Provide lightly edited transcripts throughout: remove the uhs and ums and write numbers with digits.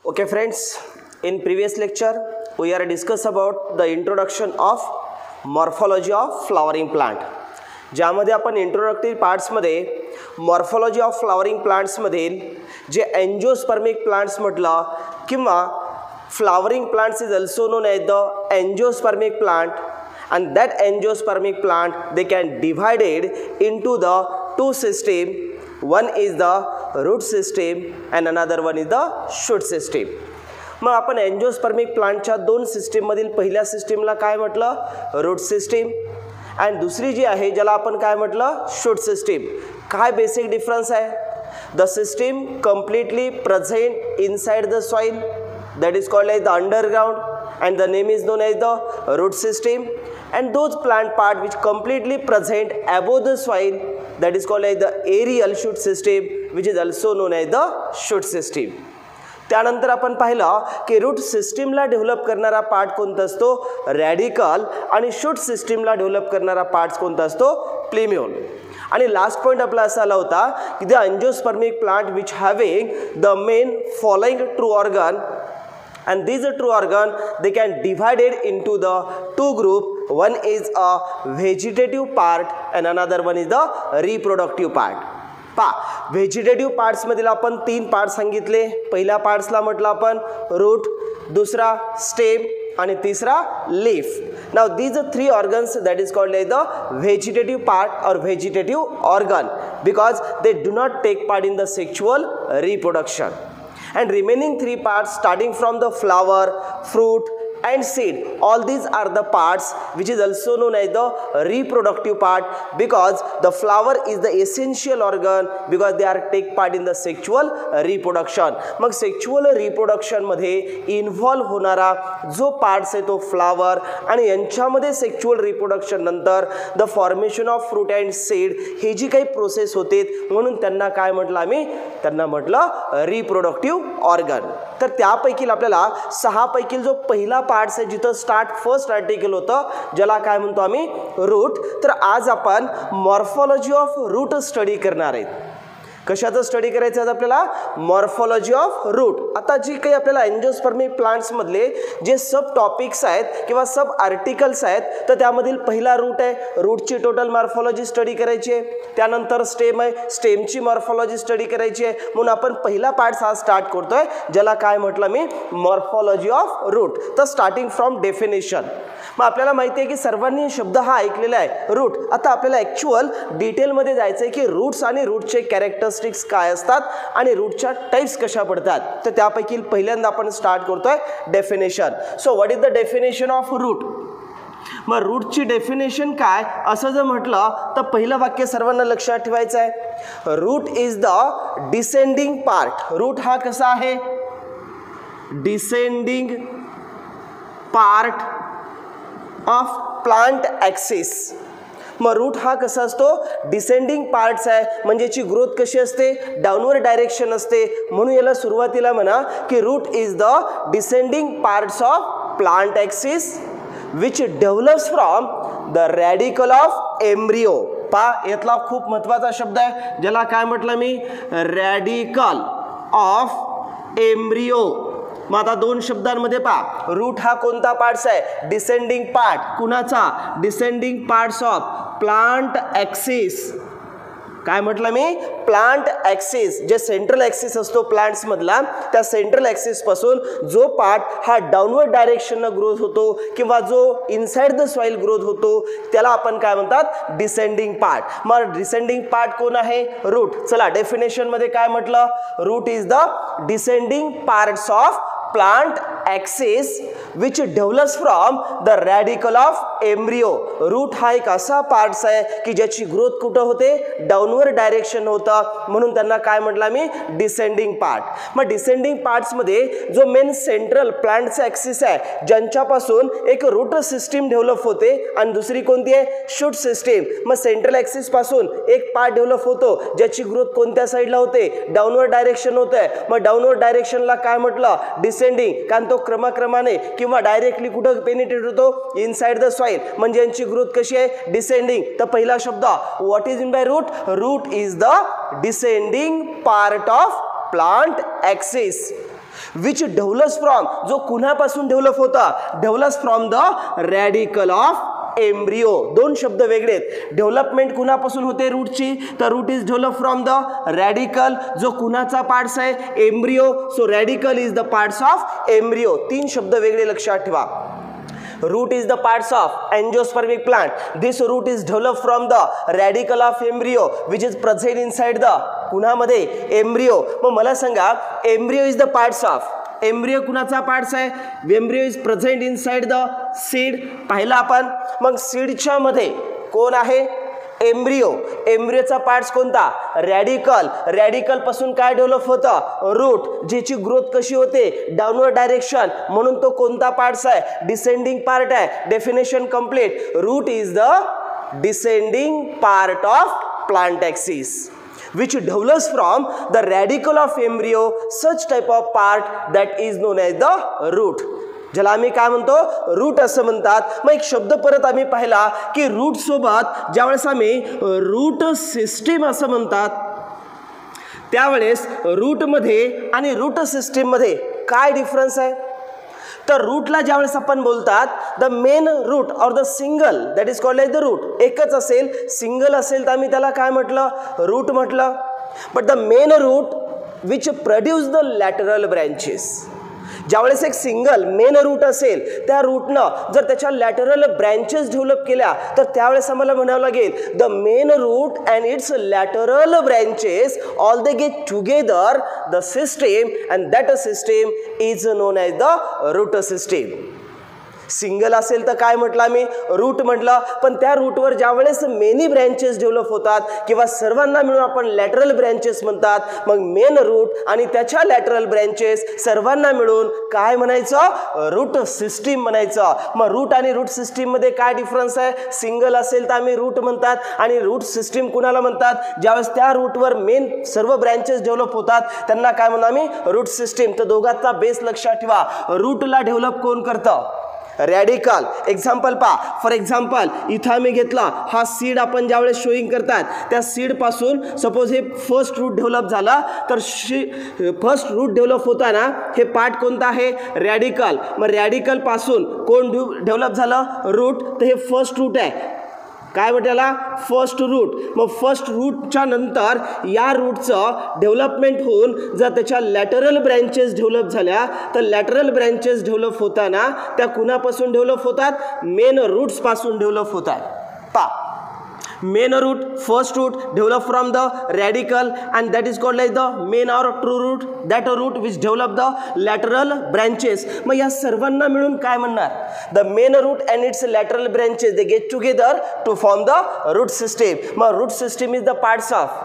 Okay friends, in previous lecture we are discuss about the introduction of morphology of flowering plant. ज्यामध्ये आपण introductive पार्ट्समध्ये morphology of flowering प्लांट्समधील जे angiospermic plants म्हटलं किंवा flowering plants is also known as the angiospermic plant, and that angiospermic plant they can divided into the two system. One is the root system and another one is the shoot system. मग आपण angiospermic प्लांटच्या दोन सिस्टीममधील पहिल्या सिस्टीमला काय म्हटलं, route system, आणि दुसरी जी आहे ज्याला आपण काय म्हटलं, शूट सिस्टीम. काय बेसिक डिफरन्स आहे? The system completely present inside the soil, that is called as the underground, and the name is known as the root system. And those plant part which completely present above the soil, that is called as the aerial shoot system, which is also known as the shoot system. त्यानंतर आपण पाहिलं की route सिस्टीमला develop करणारा part कोणता असतो, radical, आणि shoot सिस्टीमला डेव्हलप करणारा पार्ट कोणता असतो, प्लेम्युल. आणि लास्ट पॉइंट आपला असा आला होता की the angiospermic plant which having the main following true organ, and these true organ they can divided into the two group. One is a vegetative part and another one is the reproductive part. Vegetative parts मधील आपण तीन part सांगितले. पहिल्या पार्ट्सला म्हटलं आपण route, दुसरा stem आणि तिसरा leaf. Now these are three organs that is called as the vegetative part or vegetative organ because they do not take part in the sexual reproduction. And remaining three parts starting from the flower, fruit and seed, all these are the parts which is also known as the reproductive part because the flower is the essential organ because they are take part in the sexual reproduction. मग sexual reproduction मध्ये involve होणारा जो parts आहे तो flower, आणि यांच्यामध्ये sexual reproduction नंतर the formation of fruit and seed ही जी काही प्रोसेस होते म्हणून त्यांना काय म्हटलं आम्ही, त्यांना म्हटलं रिप्रोडक्टिव्ह ऑर्गन. तर त्यापैकी आपल्याला सहा पैकी जो पहिला पार्ट्स आहे जिथं स्टार्ट फर्स्ट आर्टिकल होतं ज्याला काय म्हणतो आम्ही, रूट. तर आज आपण मॉर्फोलॉजी ऑफ रूट स्टडी करणार आहेत. कशाचं स्टडी करायचं आहे आपल्याला, मॉर्फोलॉजी ऑफ रूट. आता जी काही आपल्याला एंजियोस्पर्मिक प्लांट्स मधले जे सब टॉपिक्स आहेत किंवा सब आर्टिकल्स आहेत तर त्यामधील पहिला रूट आहे, रूटची टोटल मॉर्फोलॉजी स्टडी करायची आहे. त्यानंतर स्टेम आहे, स्टेमची मॉर्फोलॉजी स्टडी करायची आहे. म्हणून आपण पहिला पार्ट हा स्टार्ट करतोय ज्याला काय म्हटलं मी, मॉर्फोलॉजी ऑफ रूट. तर स्टार्टिंग फ्रॉम डेफिनेशन. मग आपल्याला माहिती आहे की सर्वांनी शब्द हा ऐकलेला आहे रूट. आता आपल्याला ॲक्च्युअल डिटेलमध्ये जायचं आहे की रूट्स आणि रूटचे कॅरेक्टरिस्टिक्स काय असतात आणि रूटच्या टाइप्स कशा पडतात. तर त्यापैकी पहिल्यांदा आपण स्टार्ट करतोय definition. So what is the definition of root. मग रूटची डेफिनेशन काय असं जर म्हटलं तर पहिलं वाक्य सर्वांना लक्षात ठेवायचं आहे, root is the descending part. Root हा कसा आहे, descending part of plant axis. मग रूट हा कसा असतो, डिसेंडिंग पार्ट्स आहे, म्हणजे याची ग्रोथ कशी असते, डाऊनवर्ड डायरेक्शन असते. म्हणून याला सुरुवातीला म्हणा की root is the descending parts of plant axis which develops from the radical of embryo. यातला खूप महत्त्वाचा शब्द आहे ज्याला काय म्हटलं मी, रॅडिकल ऑफ एम्ब्रिओ. मग आता दोन शब्दांमध्ये रूट हा कोणता पार्ट्स आहे, डिसेंडिंग पार्ट. कुणाचा, descending parts of plant axis. काय म्हटलं मी, प्लांट ॲक्सिस. जे सेंट्रल ॲक्सिस असतो प्लांट्स मधला त्या सेंट्रल ॲक्सिस पासून जो पार्ट हा डाऊनवर्ड डायरेक्शननं ग्रोथ होतो किंवा जो इनसाइड द सॉइल ग्रोथ होतो त्याला आपण काय म्हणतात, डिसेंडिंग पार्ट. मग डिसेंडिंग पार्ट कोण आहे, रूट. चला डेफिनेशन मध्ये काय म्हटलं, root is the descending parts of plant axis which develops from the radical of embryo. Root हा एक असा पार्ट्स आहे की ज्याची ग्रोथ कुठं होते, डाऊनवर्ड डायरेक्शन होतं, म्हणून त्यांना काय म्हटलं मी, डिसेंडिंग पार्ट. मग डिसेंडिंग पार्ट्स मध्ये जो मेन सेंट्रल प्लांटचा ॲक्सिस आहे ज्यांच्यापासून एक रूट सिस्टीम डेव्हलप होते आणि दुसरी कोणती आहे, शूट सिस्टीम. मग सेंट्रल ॲक्सिस पासून एक पार्ट डेव्हलप होतो ज्याची ग्रोथ कोणत्या साईडला होते, डाऊनवर्ड डायरेक्शन होत आहे. मग डाऊनवर्ड डायरेक्शनला काय म्हटलं, डिसेंडिंग, कारण तो क्रमाक्रमाने किंवा डायरेक्टली कुठं पेनिट्रेट होतो, इनसाइड द सॉइल, म्हणजे यांची ग्रोथ कशी आहे, डिसेंडिंग. तर पहिला शब्द what is in by root, root is the descending part of plant axis which develops from, जो कुणापासून डेव्हलप होता, develops from the radical of embryo. दोन शब्द वेगळे आहेत. डेव्हलपमेंट कुणापासून होते रूटची, तर root is develop from the radical, जो कुणाचा पार्ट्स आहे embryo, so radical is the parts of embryo. तीन शब्द वेगळे लक्षात ठेवा. Root is the parts of angiospermic plant. This root is developed from the radical of embryo which is present inside the कुणामध्ये embryo. मग मला सांगा embryo is the parts of, embryo कुणाचा parts आहे, embryo is present inside the seed. पाहिलं आपण. मग सीडच्या मध्ये कोण आहे एम्ब्रियो. एम्ब्रियोचा पार्ट्स कोणता रॅडिकल. रॅडिकल पासून काय डेव्हलप होतं रूट, ज्याची ग्रोथ कशी होते डाऊनवर्ड डायरेक्शन, म्हणून तो कोणता पार्ट्स आहे डिसेंडिंग पार्ट आहे. Definition complete. Root is the descending part of plant axis which develops from the radical of embryo, such type of part that is known as the root. ज्याला आम्ही काय म्हणतो route असं म्हणतात. मग एक शब्द परत आम्ही पाहिला की रूट सोबत ज्यावेळेस आम्ही रूट सिस्टीम असं म्हणतात, त्यावेळेस रूटमध्ये आणि रूट सिस्टीममध्ये काय डिफरन्स आहे, तर रूटला ज्यावेळेस आपण बोलतात the main root or the single that is called as the root. एकच असेल, सिंगल असेल तर आम्ही त्याला काय म्हटलं रूट म्हटलं. But the main root which produce the lateral branches. ज्यावेळेस एक सिंगल मेन रूट असेल, त्या रूटनं जर त्याच्या लॅटरल ब्रँचेस डेव्हलप केल्या तर त्यावेळेस आम्हाला म्हणावं लागेल the main root and its lateral branches all they get together the system and that system is known as the root system. Single असेल तर काय म्हटलं आम्ही रूट म्हटलं. पण त्या रूटवर ज्यावेळेस मेनी ब्रँचेस डेव्हलप होतात किंवा सर्वांना मिळून आपण लॅटरल ब्रँचेस म्हणतात, मग मेन रूट आणि त्याच्या लॅटरल ब्रँचेस सर्वांना मिळून काय म्हणायचं रूट सिस्टीम म्हणायचं. मग रूट आणि रूट सिस्टीम मध्ये काय डिफरन्स आहे, सिंगल असेल तर आम्ही रूट म्हणतात आणि रूट सिस्टीम कुणाला म्हणतात, ज्यावेळेस त्या रूटवर मेन सर्व ब्रँचेस डेव्हलप होतात त्यांना काय म्हणू आम्ही रूट सिस्टीम. तर दोघांचा बेस लक्षात ठेवा. रूटला डेव्हलप कोण करतं रॅडिकल. एक्झाम्पल पहा. फॉर एक्झाम्पल इथं आम्ही घेतला हा सीड, आपण ज्यावेळेस शोईंग करतात त्या सीड पासून सपोज हे फर्स्ट रूट डेव्हलप झाला, तर फर्स्ट रूट डेव्हलप होताना हे पार्ट कोणता आहे रॅडिकल. मग रॅडिकल पासून कोण डेव्हलप झालं रूट, तर हे फर्स्ट रूट आहे. काय म्हटल्याला फर्स्ट रूट. मग फर्स्ट रूटच्या नंतर या रूटचं डेव्हलपमेंट होऊन जर त्याच्या लॅटरल ब्रँचेस डेव्हलप झाल्या, तर लॅटरल ब्रँचेस डेव्हलप होताना त्या कुणापासून डेव्हलप होतात मेन रूट्स पासून डेव्हलप होतात. पहा main root, first root develop from the radical and that is called like the main or true root, that root which develop the lateral branches. मग या सर्वांना मिळून काय म्हणणार the main root and its lateral branches they get together to form the root system. मग root system is the parts of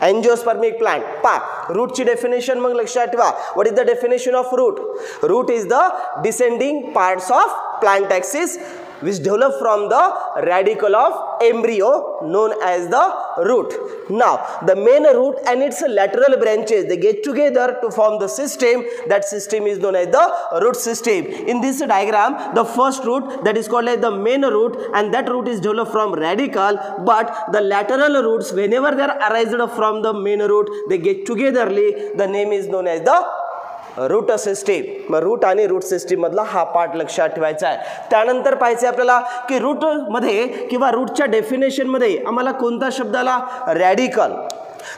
angiospermic plant. पा रूटची definition मग लक्षात ठेवा. What is the definition of root. Root is the descending parts of plant axis which develop from the radical of embryo known as the root. Now the main root and its lateral branches they get together to form the system. That system is known as the root system. In this diagram the first root that is called as the main root and that root is developed from radical, but the lateral roots whenever they are arised from the main root they get togetherly, the name is known as the root system. मग root आणि root system मधला हा part लक्षात ठेवायचा आहे. त्यानंतर पाहायचं आपल्याला की रूट मध्ये किंवा रूटच्या डेफिनेशन मध्ये आम्हाला कोणता शब्द आला रॅडिकल.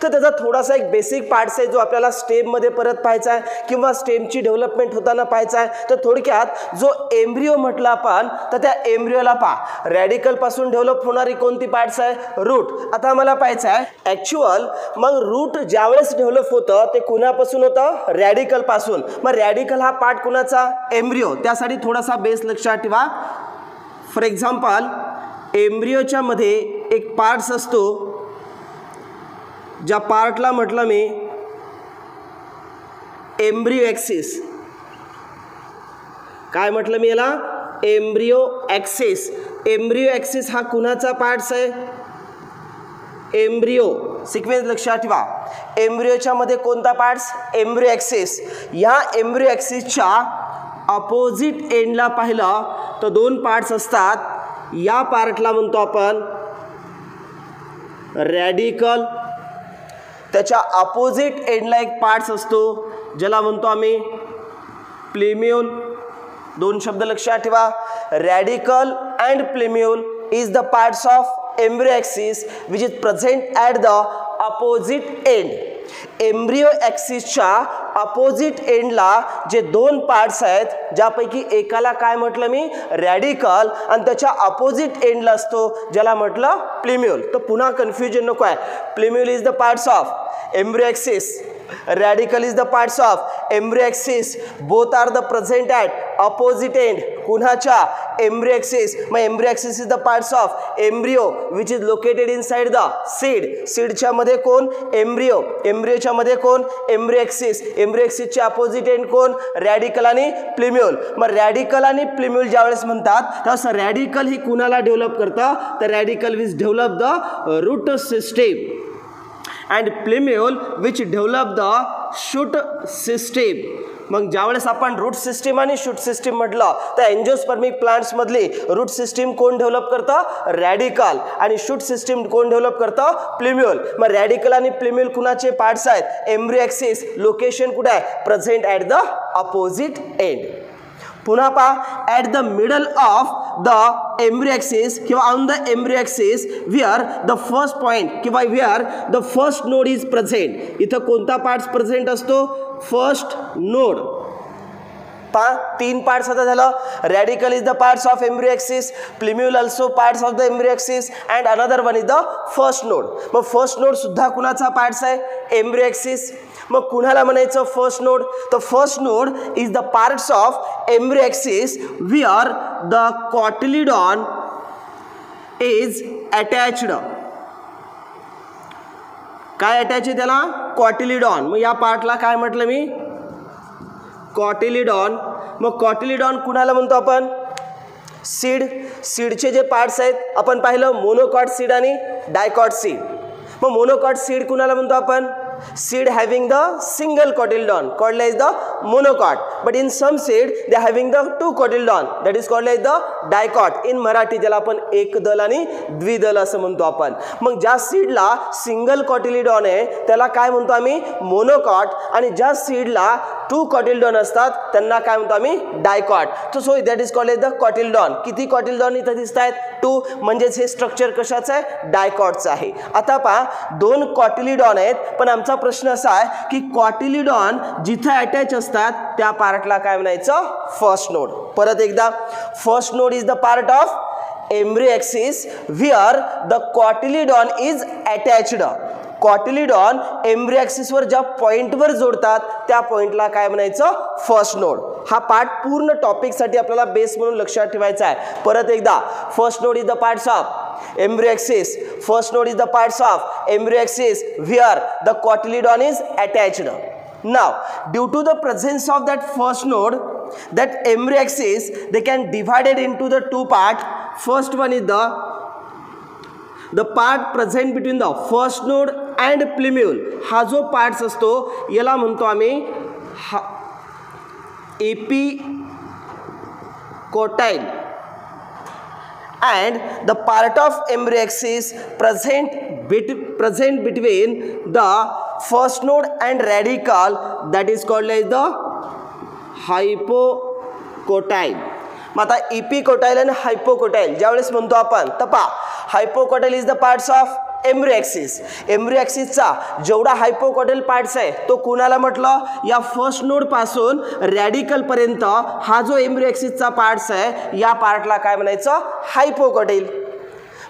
तर त्याचा थोडासा एक बेसिक पार्ट्स आहे जो आपल्याला स्टेममध्ये परत पाहायचा आहे किंवा स्टेमची डेव्हलपमेंट होताना पाहायचा आहे. तर थोडक्यात जो एम्ब्रियो म्हटलं आपण, तर त्या एम्ब्रियोला पहा रॅडिकल पासून डेव्हलप होणारी कोणती पार्ट्स आहे रूट. आता आम्हाला पाहायचं आहे ॲक्च्युअल मग रूट ज्यावेळेस डेव्हलप होतं ते कुणापासून होतं रॅडिकल पासून. मग रॅडिकल हा पार्ट कुणाचा एम्ब्रियो. त्यासाठी थोडासा बेस लक्षात ठेवा. फॉर एक्झाम्पल एम्ब्रियोच्या मध्ये एक पार्ट्स असतो ज्या पार्टला म्हटलं मी एम्ब्रियो ॲक्सिस. काय म्हटलं मी याला एम्ब्रियो ॲक्सिस. एम्ब्रियो ॲक्सिस हा कुणाचा पार्ट्स आहे एम्ब्रियो. सिक्वेन्स लक्षात ठेवा. एम्ब्रियोच्या मध्ये कोणता पार्ट्स एम्ब्रियो ॲक्सिस. या एम्ब्रियो ॲक्सिसच्या अपोजिट एंडला पाहिलं तर दोन पार्ट्स असतात. या पार्टला म्हणतो आपण रॅडिकल, त्याच्या अपोजिट एंडला एक पार्ट्स असतो ज्याला म्हणतो आम्ही प्लेम्युल. दोन शब्द लक्षात ठेवा, radical and plumule is the parts of embryo axis which is present at the opposite end. Embryo ॲक्सिसच्या अपोजिट एंडला जे दोन पार्ट्स आहेत ज्यापैकी एकाला काय म्हटलं मी रॅडिकल आणि त्याच्या अपोजिट एंडला असतो ज्याला म्हटलं प्लेम्युल. तर पुन्हा कन्फ्युजन नको आहे. Plumule is the parts of embryo axis, radical is the parts of embryo axis, both are the present at opposite end कुणाच्या embryo axis. मग embryo axis is the parts of embryo which is located inside the seed. seed च्या मध्ये कोण embryo, embryo च्या मध्ये कोण embryo axis, embryo axis च्या opposite end कोण radical आणि plumule. मग radical आणि plumule ज्यावेळेस म्हणतात त्यावेळेस radical ही कुणाला डेव्हलप करतं तर radical which develop the root system and plumule which develop the shoot system. मग ज्यावेळेस आपण रूट सिस्टीम आणि शूट सिस्टीम म्हटलं तर एंजियोस्पर्मिक प्लांट्स मधली रूट सिस्टीम कोण डेव्हलप करतं रॅडिकल आणि शूट सिस्टीम कोण डेव्हलप करतं प्लेम्युल. मग रॅडिकल आणि प्लेम्युल कुणाचे पार्ट्स आहेत एम्ब्रियो ॲक्सिस. लोकेशन कुठे आहे present at the opposite end. पुन्हा पहा at the middle of the embryo axis किंवा on the embryo axis where the first point किंवा where the first node is present. इथं कोणता पार्ट्स प्रेझेंट असतो first node. पहा तीन पार्ट्स आता झालं. Radicle is the parts of embryo axis, plumule also parts of the embryo axis and another one is the first node. मग first node सुद्धा कुणाचा पार्ट्स आहे एम्ब्रियो ॲक्सिस. मग कुणाला म्हणायचं फर्स्ट नोड तर first node is the parts of embryo axis where the cotyledon is attached. काय attach आहे त्याला कॉटिलिडॉन. मग या पार्टला काय म्हटलं मी कॉटिलिडॉन. मग कॉटिलिडॉन कुणाला म्हणतो आपण सीड. सीडचे जे पार्ट्स आहेत आपण पाहिलं मोनोकॉट सीड आणि डायकॉट सीड. मग मोनोकॉट सीड कुणाला म्हणतो आपण seed having the single cotyledon called as the monocot, but in some seed they are having the two cotyledon that is called as the dicot. in Marathi ज्याला आपण एकदल आणि द्विदल असं म्हणतो आपण. मग ज्या सीडला सिंगल कॉटिलिडॉन आहे त्याला काय म्हणतो आम्ही मोनोकॉट आणि ज्या सीडला टू कॉटिलिडॉन असतात त्यांना काय म्हणतो आम्ही dicot. So that is called as the cotyledon. किती कॉटिलिडॉन इथं दिसत आहेत टू, म्हणजेच हे स्ट्रक्चर कशाचं आहे डायकॉटचं आहे. आता पहा दोन कॉटिलिडॉन आहेत पण आमचा प्रश्न असा आहे की कॉटिलिडॉन जिथे अटॅच असतात त्या पार्टला काय म्हणायचं फर्स्ट नोड. परत एकदा first node is the part of embryo axis where the cotyledon is attached. Cotyledon embryo ॲक्सिसवर ज्या पॉइंटवर जोडतात त्या पॉइंटला काय म्हणायचं फर्स्ट नोड. हा पार्ट पूर्ण टॉपिकसाठी आपल्याला बेस म्हणून लक्षात ठेवायचा आहे. परत एकदा first node is the parts of embryo axis. First node is the parts of embryo axis where the cotyledon is attached. Now due to the presence of that first node, that embryo axis they can divide it into the two part. First one is the part present between the first node and plumule. हा जो parts असतो याला म्हणतो आम्ही epicotyl. and the part of embryo axis present between the first node and radical that is called as the hypocotyl. मग आता epicotyl आणि हायपोकोटाइल ज्यावेळेस म्हणतो आपण तर पहा hypocotyl is the parts of embryo axis. Embryo ॲक्सिसचा जेवढा हायपोकोटाइल पार्ट्स आहे तो कुणाला म्हटलं या फर्स्ट नोड पासून रॅडिकल पर्यंत हा जो एम्ब्रियो ॲक्सिसचा पार्ट्स आहे या पार्टला काय म्हणायचं हायपोकोटाइल.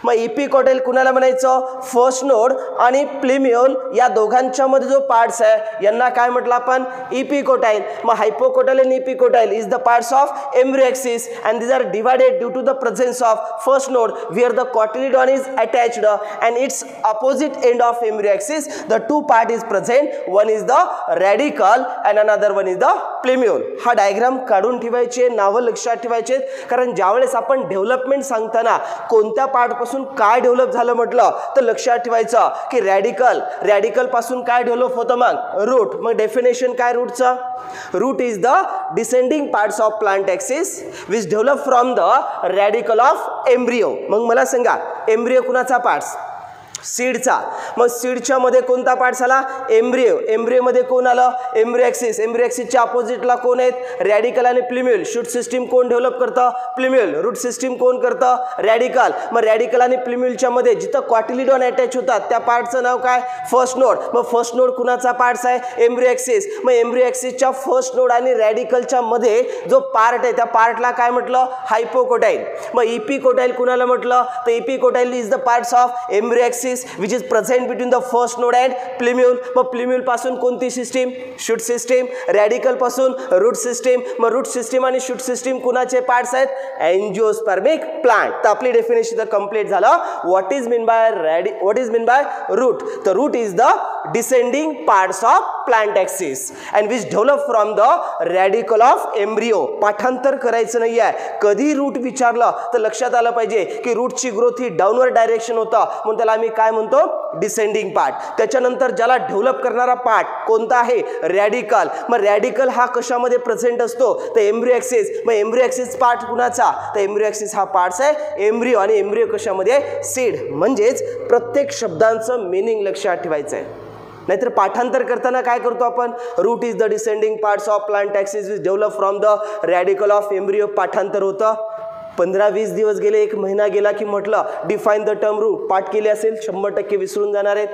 मग एपिकोटाइल कुणाला म्हणायचं फर्स्ट नोड आणि प्लेम्युल या दोघांच्या मध्ये जो पार्ट्स आहे यांना काय म्हटलं आपण एपिकोटाइल. मग हायपोकोटाइल आणि epicotyl is the parts of embryo axis and these are divided due to the presence of first node where the cotyledon is attached and its opposite end of embryo axis the two part is present. One is the radicle and another one is the plumule. हा diagram काढून ठेवायचे, नावं लक्षात ठेवायचे, कारण ज्यावेळेस आपण development सांगताना कोणत्या पार्ट पासून काय डेव्हलप झालं म्हटलं तर लक्षात ठेवायचं की रॅडिकल पासून काय डेव्हलप होतं मग रूट. मग डेफिनेशन काय रूटचं root is the descending parts of plant axis which develop from the radical of embryo. मग मला सांगा एम्ब्रियो कुणाचा पार्ट्स सीडचा. मग सीडच्या मध्ये कोणता पार्ट झाला? एम्ब्रियो. एम्ब्रियोमध्ये कोण आलं? Embryo axis. एम्ब्रियो ॲक्सिसच्या अपोजिटला कोण आहेत? रॅडिकल आणि प्लिम्युल. शूट सिस्टीम कोण डेव्हलप करतं? प्लिम्युल. रूट सिस्टीम कोण करतं? रॅडिकल. मग रॅडिकल आणि प्लिम्युलच्या मध्ये जिथं कॉटिलिडॉन अटॅच होतात त्या पार्टचं नाव काय? First node. मग फर्स्ट नोड कुणाचा पार्ट्स आहे? Embryo axis. मग एम्ब्रियो ॲक्सिसच्या फर्स्ट नोड आणि रॅडिकलच्या मध्ये जो पार्ट आहे त्या पार्टला काय म्हटलं? हायपोकोटाईल. मग इपिकोटाईल कुणाला म्हटलं? तर epicotyl is the parts of embryo axis which is present between the first node and plumule. मग प्लिम्युल पासून कोणती सिस्टीम? Shoot system. रॅडिकल पासून रूट सिस्टीम. मग रूट सिस्टीम आणि शूट सिस्टीम कुणाचे पार्ट्स आहेत? Angiospermic plant. तर आपली डेफिनेशन कंप्लीट झालं. What is mean by root? तर root is the descending parts of plant axis and which develop from the radical of embryo. पाठांतर करायचं नाही आहे. कधी रूट विचारलं तर लक्षात आलं पाहिजे की रूटची ग्रोथ ही डाऊनवर्ड डायरेक्शन होतं, म्हणून त्याला आम्ही काय म्हणतो? Descending part. त्याच्यानंतर ज्याला डेव्हलप करणारा पार्ट कोणता आहे? रॅडिकल. मग रॅडिकल हा कशामध्ये प्रेझेंट असतो? तर एम्ब्रियो ॲक्सिस. मग एम्ब्रियो ॲक्सिस पार्ट कुणाचा? तर एम्ब्रियो ॲक्सिस हा पार्ट्स आहे एम्ब्रियो. आणि एम्ब्रियो कशामध्ये? सीड. म्हणजेच प्रत्येक शब्दांचं मिनिंग लक्षात ठेवायचं आहे. नाहीतर पाठांतर करताना काय करतो आपण? Root is the descending parts of plant axis which develop from the radical of embryo. पाठांतर होतं. 15-20 दिवस गेले, 1 महिना गेला की म्हटलं डिफाईन द टर्म रूट. पाठ केले असेल 100% विसरून जाणार आहेत.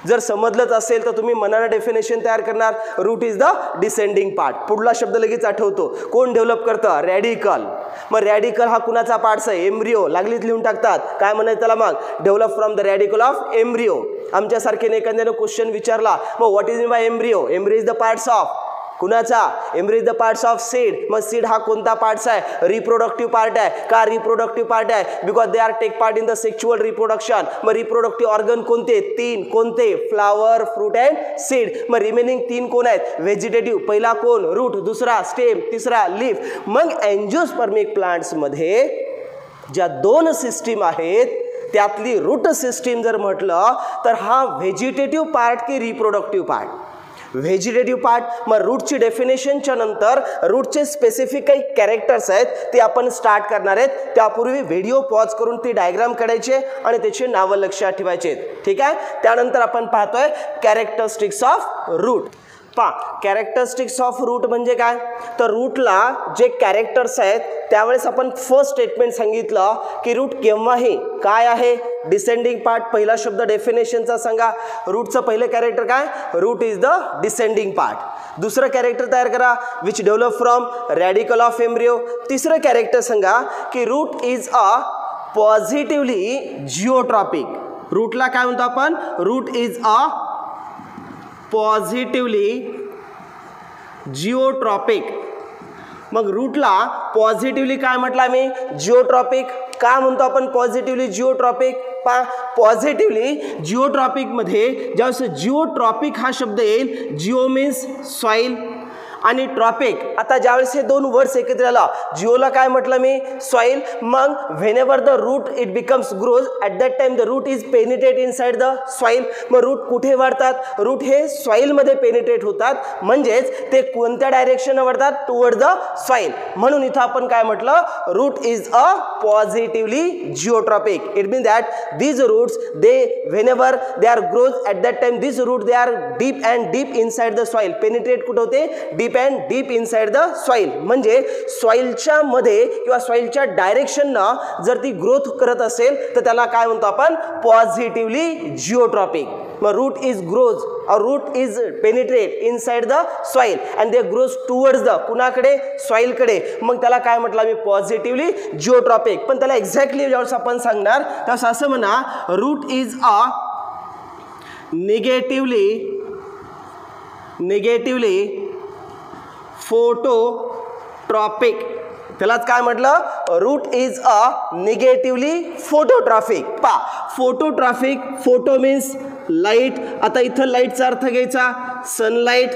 जर समजलंच असेल तर तुम्ही मनानं डेफिनेशन तयार करणार. Root is the descending part. पुढला शब्द लगेच आठवतो. कोण डेव्हलप करतं? रॅडिकल. मग रॅडिकल हा कुणाचा पार्ट्स आहे? एम्ब्रियो. लागलीच लिहून टाकतात. काय म्हणायचं त्याला मग? Develop from the radical of embryo. आमच्यासारखेने एखाद्यानं क्वेश्चन विचारला, मग what is mean by embryo? Embryo is the parts of कुणाचा? Embryo is the parts of seed. मग सीड हा कोणता पार्ट्स आहे? रिप्रोडक्टिव्ह पार्ट आहे. का रिप्रोडक्टिव्ह पार्ट आहे? Because they are take part in the sexual reproduction. मग reproductive organ कोणते? 3. कोणते? Flower, fruit and seed. मग रिमेनिंग 3 कोण आहेत? व्हेजिटेटिव्ह. पहिला कोण? रूट. दुसरा स्टेम. तिसरा लीफ. मग एंजिओस्पर्मिक प्लांट्समध्ये ज्या 2 सिस्टीम आहेत त्यातली रूट सिस्टीम जर म्हटलं तर हा व्हेजिटेटिव्ह पार्ट की रिप्रोडक्टिव्ह पार्ट? Vegetative part. मग रूटची डेफिनेशनच्या नंतर रूटचे स्पेसिफिक काही कॅरेक्टर्स आहेत ते आपण स्टार्ट करणार आहेत. त्यापूर्वी व्हिडिओ पॉज करून ती डायग्राम काढायचे आणि त्याचे नावं लक्षात ठेवायचे. ठीक आहे. त्यानंतर आपण पाहतोय characteristics of root. Characteristics of root म्हणजे काय? तर रूटला जे कॅरेक्टर्स आहेत त्यावेळेस आपण फर्स्ट स्टेटमेंट सांगितलं की रूट केव्हाही काय आहे? Descending part. पहिला शब्द डेफिनेशनचा सांगा. रूटचं पहिलं कॅरेक्टर काय? Root is the descending part. दुसरं कॅरेक्टर तयार करा which develop from radicle of embryo. तिसरं कॅरेक्टर सांगा की root is a positively geotropic. रूटला काय म्हणतो आपण? Root is a positively geotropic. मग रूटला पॉझिटिव्हली काय म्हटलं आम्ही? जिओट्रॉपिक. का म्हणतो आपण पॉझिटिव्हली जिओट्रॉपिक? पॉझिटिव्हली जिओट्रॉपिकमध्ये ज्यावेळेस जिओट्रॉपिक हा शब्द येईल, जिओ मीन्स सॉइल आणि ट्रॉपिक. आता ज्यावेळेस हे 2 वर्ड्स एकत्र आला, जिओला काय म्हटलं मी? सॉइल. मग whenever the root it becomes grows at that time the root is penetrate inside the soil. मग रूट कुठे वाढतात? रूट हे सॉइलमध्ये पेनिट्रेट होतात. म्हणजेच ते कोणत्या डायरेक्शन वाढतात? Toward the soil. म्हणून इथं आपण काय म्हटलं? Root is a positively geotropic. It mean that these roots they whenever they are grows at that time these roots they are deep and deep inside the soil. penetrate कुठे होते? deep and deep inside the soil. म्हणजे सॉइलच्या मध्ये किंवा सॉइलच्या डायरेक्शननं जर ती growth करत असेल तर त्याला काय म्हणतो आपण? Positively geotropic. मग root is grows or root is penetrate inside the soil and they grows towards the कुणाकडे? सॉइलकडे. मग त्याला काय म्हटलं मी? पॉझिटिव्हली जिओट्रॉपिक. पण त्याला एक्झॅक्टली ज्यावेळेस आपण सांगणार त्यावेळेस असं म्हणा root is a negatively phototropic. त्यालाच काय म्हटलं? Root is a negatively phototrophic. Phototrophic. Photo means light. आता इथं लाईटचा अर्थ घ्यायचा सनलाईट.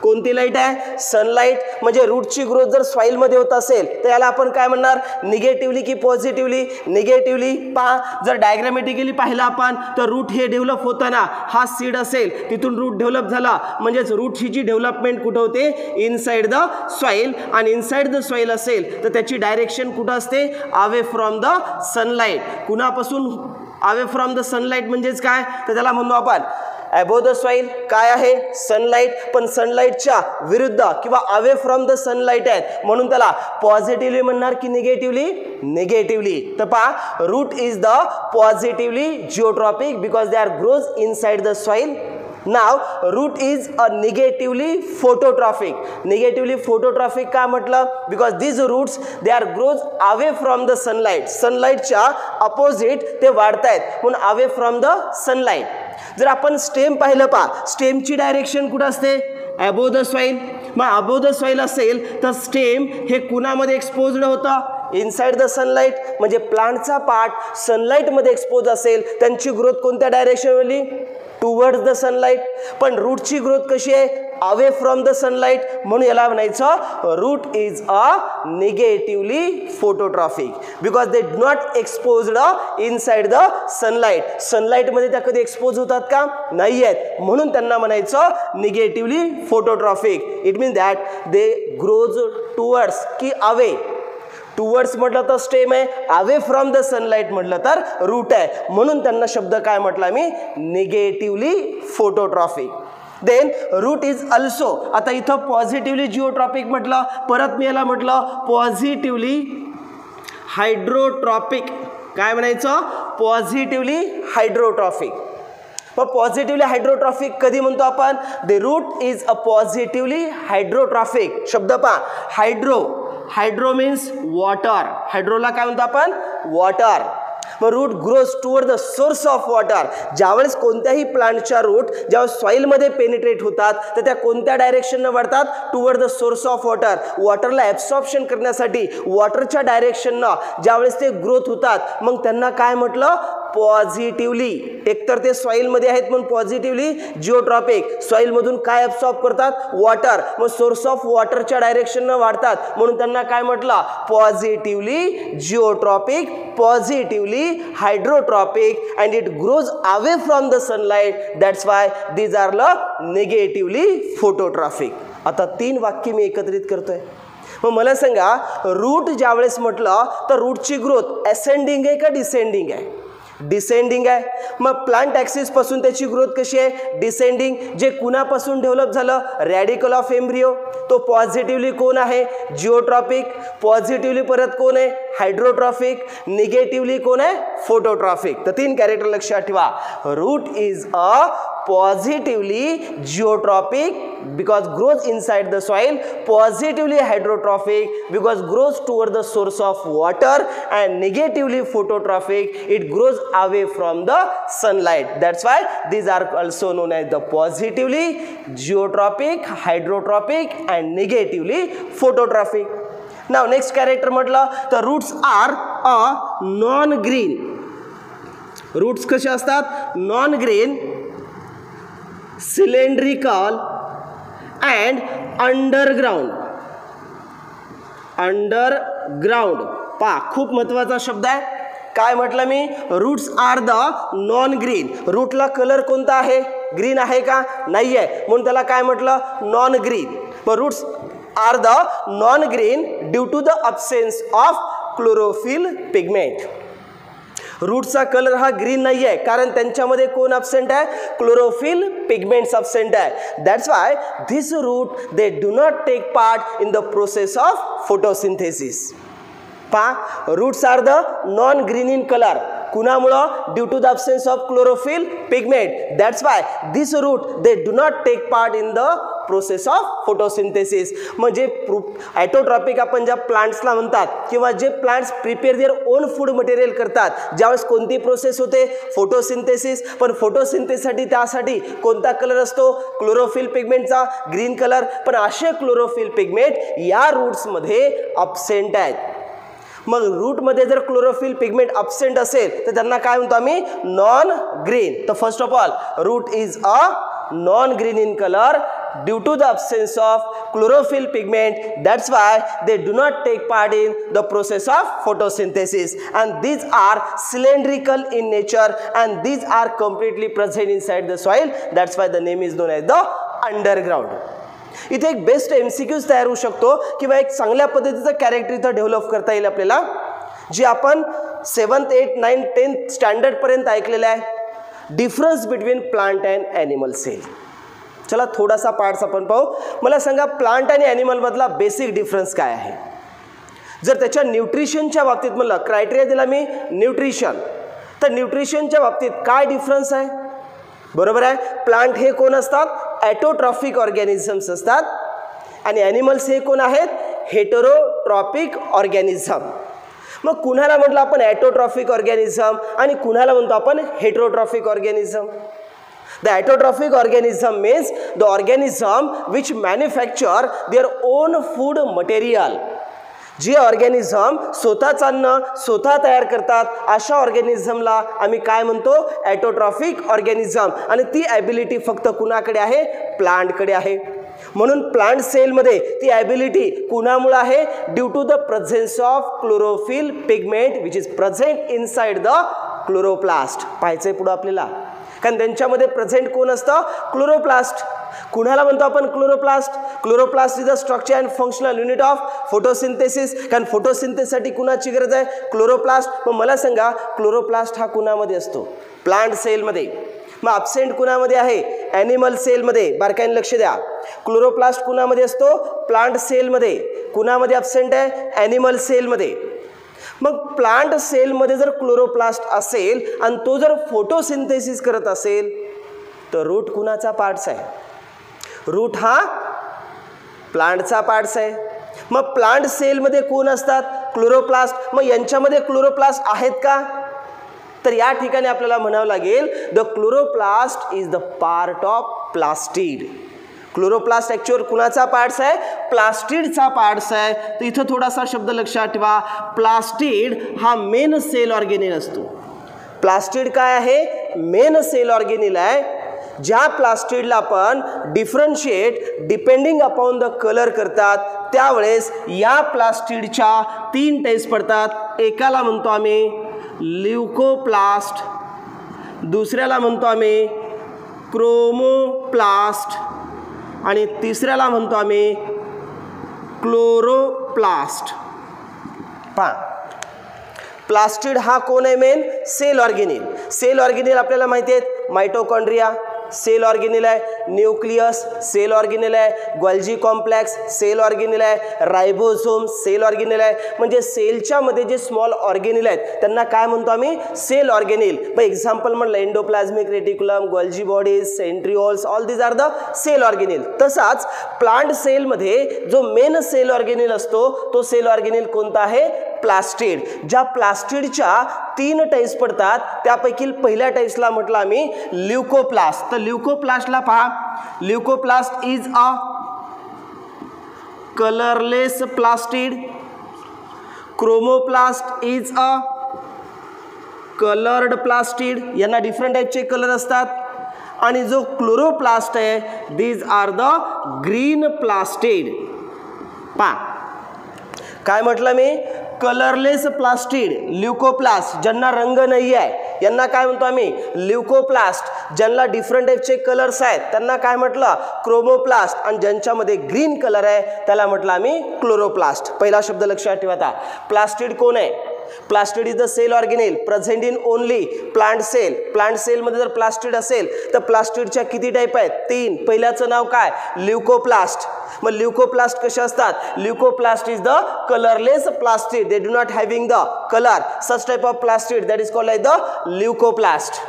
कोणती लाईट आहे? सनलाईट. म्हणजे रूटची ग्रोथ जर सॉइलमध्ये होत असेल तर याला आपण काय म्हणणार? निगेटिव्हली की पॉझिटिव्हली? निगेटिव्हली. जर डायग्रामॅटिकली पाहिलं आपण तर रूट हे डेव्हलप होताना हा सीड असेल, तिथून रूट डेव्हलप झाला. म्हणजेच रूटची जी डेव्हलपमेंट कुठं होते? Inside the soil. आणि इनसाइड द सॉइल असेल तर त्याची डायरेक्शन कुठं असते? Away from the sunlight. कुणापासून? अवे फ्रॉम द सनलाईट म्हणजेच काय, तर त्याला म्हणतो आपण अबोव द सॉइल काय आहे सनलाईट, पण सनलाईटच्या विरुद्ध किंवा अवे फ्रॉम द सनलाईट आहेत म्हणून त्याला पॉझिटिव्हली म्हणणार की निगेटिव्हली, निगेटिव्हली. तर पहा root is the positively geotropic because they are grows inside the soil. Now root is a negatively phototrophic. Negatively phototrophic का म्हटलं, because these roots they are grows away from the sunlight. सनलाईटच्या opposite ते वाढतायत म्हणून away from the sunlight. जर आपण stem पाहिलं पहा, स्टेमची डायरेक्शन कुठं असते अबोव द सॉइल. मग अबोव द सॉइल असेल तर स्टेम हे कुणामध्ये एक्सपोज्ड होतं इनसाइड द सनलाईट. म्हणजे प्लांटचा पार्ट सनलाईटमध्ये एक्सपोज असेल त्यांची ग्रोथ कोणत्या डायरेक्शनवरली टुवर्ड्स द सनलाईट. पण रूटची ग्रोथ कशी आहे अवे फ्रॉम द सनलाईट म्हणून याला म्हणायचं root is a negatively phototrophic because they do not exposed inside the sunlight. सनलाईटमध्ये त्या कधी एक्सपोज होतात का नाही आहेत म्हणून त्यांना म्हणायचं negatively phototrophic. It means that they grows towards की अवे. टुवर्ड्स म्हटलं तर स्टेम आहे, अवे फ्रॉम द सनलाईट म्हटलं तर रूट आहे म्हणून त्यांना शब्द काय म्हटला मी negatively phototrophic. Then root is also, आता इथं पॉझिटिव्हली जिओट्रॉपिक म्हटलं, परत मी याला म्हटलं पॉझिटिव्हली हायड्रोट्रॉपिक. काय म्हणायचं पॉझिटिव्हली हायड्रोट्रॉपिक. मग पॉझिटिव्हली हायड्रोट्रॉफिक कधी म्हणतो आपण, the root is a positively hydrotrophic. शब्द पहा हायड्रो, हायड्रो मीन्स वॉटर, हायड्रोला काय म्हणतो आपण वॉटर. मग root grows toward the source of water. ज्यावेळेस कोणत्याही प्लांटच्या रूट ज्यावेळेस सॉईलमध्ये पेनिट्रेट होतात तर त्या कोणत्या डायरेक्शननं वाढतात toward the source of water. वॉटरला ॲब्सॉर्प्शन करण्यासाठी वॉटरच्या डायरेक्शननं ज्यावेळेस ते ग्रोथ होतात मग त्यांना काय म्हटलं पॉझिटिव्हली. एकतर ते सॉईलमध्ये आहेत म्हणून पॉझिटिव्हली जिओट्रॉपिक, सॉईलमधून काय ॲब्सॉर्ब करतात वॉटर, मग सोर्स ऑफ वॉटरच्या डायरेक्शननं वाढतात म्हणून त्यांना काय म्हटलं positively geotropic, positively hydrotropic and it grows away from the sunlight. That's why these are the negatively phototrophic. आता 3 वाक्य मी एकत्रित करतोय. मग मला सांगा रूट ज्यावेळेस म्हटलं तर रूटची ग्रोथ असेंडिंग आहे का डिसेंडिंग आहे डिसेंडिंग आहे. मग प्लांट ॲक्सिस पासून त्याची ग्रोथ कशी आहे डिसेंडिंग. जे कुणापासून डेव्हलप झालं रॅडिकल ऑफ एम्ब्रियो. तो पॉझिटिव्हली कोण आहे जिओट्रॉपिक, पॉझिटिव्हली परत कोण आहे हायड्रोट्रॉफिक, निगेटिव्हली कोण आहे फोटोट्रॉफिक. तर 3 कॅरेक्टर लक्षात ठेवा. Root is a positively geotropic because grows inside the soil, positively hydrotrophic because grows toward the source of water, and negatively phototrophic, it grows away from the sunlight. That's why these are also known as the positively geotropic, hydrotrophic and negatively phototrophic. Now next character म्हटलं तर roots are a non-green. roots कसे असतात non-green, cylindrical and underground. underground पहा खूप महत्त्वाचा शब्द आहे. काय म्हटलं मी roots are the non green. रूटला कलर कोणता आहे ग्रीन आहे का नाही आहे म्हणून त्याला काय म्हटलं नॉन ग्रीन. मग roots are the non green due to the absence of chlorophyll pigment. रूटचा कलर हा ग्रीन नाही आहे कारण त्यांच्यामध्ये कोण अब्सेंट आहे क्लोरोफिल पिगमेंट्स अब्सेंट आहे. That's why this root they do not take part in the process of photosynthesis. पहा roots are the non green in colour कुणामुळं due to the absence of chlorophyll pigment. That's why this root they do not take part in the process of photosynthesis. म्हणजे autotropic आपण ज्या प्लांट्सला म्हणतात किंवा जे plants prepare their own food material करतात ज्यावेळेस कोणती प्रोसेस होते फोटोसिंथेसिस. पण फोटोसिंथेसिससाठी त्यासाठी कोणता कलर असतो क्लोरोफिल पिगमेंटचा ग्रीन कलर. पण असे क्लोरोफिल पिगमेंट या रूट्समध्ये अब्सेंट आहेत. मग रूटमध्ये जर क्लोरोफिल पिगमेंट अब्सेंट असेल तर त्यांना काय म्हणतो आम्ही नॉन ग्रीन. तर first of all root is a non green in colour due to the absence of chlorophyll pigment. That's why they do not take part in the process of photosynthesis, and these are cylindrical in nature and these are completely present inside the soil. That's why the name is known as the underground. इथे एक best MCQs तयार होऊ शकतो किंवा एक चांगल्या पद्धतीचा character इथं डेव्हलप करता येईल आपल्याला. जे आपण 7th 8th 9th 10th स्टँडर्डपर्यंत ऐकलेलं आहे difference between plant and animal cell. चला थोडासा पार्ट्स आपण पाहू. मला सांगा प्लांट आणि ॲनिमलमधला बेसिक डिफरन्स काय आहे. जर त्याच्या न्यूट्रिशनच्या बाबतीत म्हणलं, क्रायटेरिया दिला मी न्यूट्रिशन, तर न्यूट्रिशनच्या बाबतीत काय डिफरन्स आहे. बरोबर आहे, प्लांट हे कोण असतात, ॲटोट्रॉफिक ऑर्गॅनिझम्स असतात आणि ॲनिमल्स हे कोण आहेत, हेटेरोट्रॉपिक ऑर्गॅनिझम. मग कुणाला म्हटलं आपण ॲटोट्रॉफिक ऑर्गॅनिझम आणि कुणाला म्हणतो आपण heterotrophic organism. The autotrophic organism means the organism which manufacture their own food material. जे ऑर्गॅनिझम स्वतःच अन्न स्वतः तयार करतात अशा ऑर्गॅनिझमला आम्ही काय म्हणतो, ॲटोट्रॉफिक ऑर्गॅनिझम. आणि ती ॲबिलिटी फक्त कुणाकडे आहे, प्लांटकडे आहे. म्हणून प्लांट सेलमध्ये ती ॲबिलिटी कुणामुळे आहे, due to the presence of chlorophyll pigment which is present inside the chloroplast. पाहायचंय पुढं आपल्याला, कारण त्यांच्यामध्ये प्रेझेंट कोण असतं, क्लोरोप्लास्ट. कुणाला म्हणतो आपण chloroplast. Chloroplast is the structure and functional unit of photosynthesis. कारण फोटोसिंथेसिससाठी कुणाची गरज आहे, क्लोरोप्लास्ट. मग मला सांगा क्लोरोप्लास्ट हा कुणामध्ये असतो, प्लांट सेलमध्ये. मग ॲब्सेंट कुणामध्ये आहे, ॲनिमल सेलमध्ये. बारकाईने लक्ष द्या, क्लोरोप्लास्ट कुणामध्ये असतो, प्लांट सेलमध्ये. कुणामध्ये ॲब्सेंट आहे, ॲनिमल सेलमध्ये. मग प्लांट सेलमध्ये जर क्लोरोप्लास्ट असेल आणि तो जर फोटोसिंथेसिस करत असेल तर रूट कुणाचा पार्ट्स आहे, रूट हा प्लांटचा पार्ट्स आहे. मग प्लांट सेलमध्ये कोण असतात, क्लोरोप्लास्ट. मग यांच्यामध्ये क्लोरोप्लास्ट आहेत का, तर या ठिकाणी आपल्याला म्हणावं लागेल the chloroplast is the part of plastid. Chloroplast actual कुणाचा पार्ट्स आहे, प्लास्टिडचा पार्ट्स आहे. तर इथं थोडासा शब्द लक्षात ठेवा, प्लास्टिड हा मेन सेल ऑर्गेनिल असतो. प्लास्टिड काय आहे, मेन सेल ऑर्गेनिल आहे. ज्या प्लास्टिडला आपण differentiate depending upon the colour करतात त्यावेळेस या प्लास्टिडच्या 3 टाइप्स पडतात. एकाला म्हणतो आम्ही ल्युकोप्लास्ट, दुसऱ्याला म्हणतो आम्ही क्रोमोप्लास्ट आणि तिसऱ्याला म्हणतो आम्ही क्लोरोप्लास्ट. पहा, प्लास्टिड हा कोण आहे, main cell organelle. Cell organelle आपल्याला माहिती आहेत, मायटोकॉन्ड्रिया सेल ऑर्गेनिल आहे, न्यूक्लियस सेल ऑर्गेनिल आहे, गोल्जी कॉम्प्लेक्स सेल ऑर्गेनिल आहे, रायबोझोम सेल ऑर्गेनिल आहे. म्हणजे सेलच्या मध्ये जे स्मॉल ऑर्गेनिल आहेत त्यांना काय म्हणतो आम्ही, सेल ऑर्गेनिल. मग एक्झाम्पल म्हणलं endoplasmic reticulum, Golgi bodies, centrioles, all these are the cell organelle. तसाच प्लांट सेलमध्ये जो मेन सेल ऑर्गेनिल असतो तो सेल ऑर्गेनिल कोणता आहे, प्लास्टिड. ज्या प्लास्टिडच्या 3 टाइप्स पडतात त्यापैकी पहिल्या टाइप्सला म्हटलं आम्ही ल्युकोप्लास्ट. तर ल्युकोप्लास्टला पहा, leucoplast is a colourless plastid, chromoplast is a coloured plastid. यांना डिफरंट टाइपचे कलर असतात. आणि जो क्लोरोप्लास्ट आहे these are the green plastid. पहा काय म्हटलं मी, कलरलेस प्लास्टिड ल्युकोप्लास्ट, ज्यांना रंग नाही आहे यांना काय म्हणतो आम्ही ल्युकोप्लास्ट. ज्यांना डिफरंट टाइपचे कलर्स आहेत त्यांना काय म्हटलं, क्रोमोप्लास्ट. आणि ज्यांच्यामध्ये ग्रीन कलर आहे त्याला म्हटलं आम्ही क्लोरोप्लास्ट. पहिला शब्द लक्षात ठेवा. प्लास्टिड कोण आहे, plastid is the cell organelle present in only plant cell. Plant सेलमध्ये जर प्लास्टिड असेल तर प्लास्टिडच्या किती टाईप आहेत, 3. पहिल्याचं नाव काय, ल्युकोप्लास्ट. मग ल्युकोप्लास्ट कसे असतात, leucoplast is the colourless plastid, they do not having the colour. Such type of plastid that is called like the leucoplast.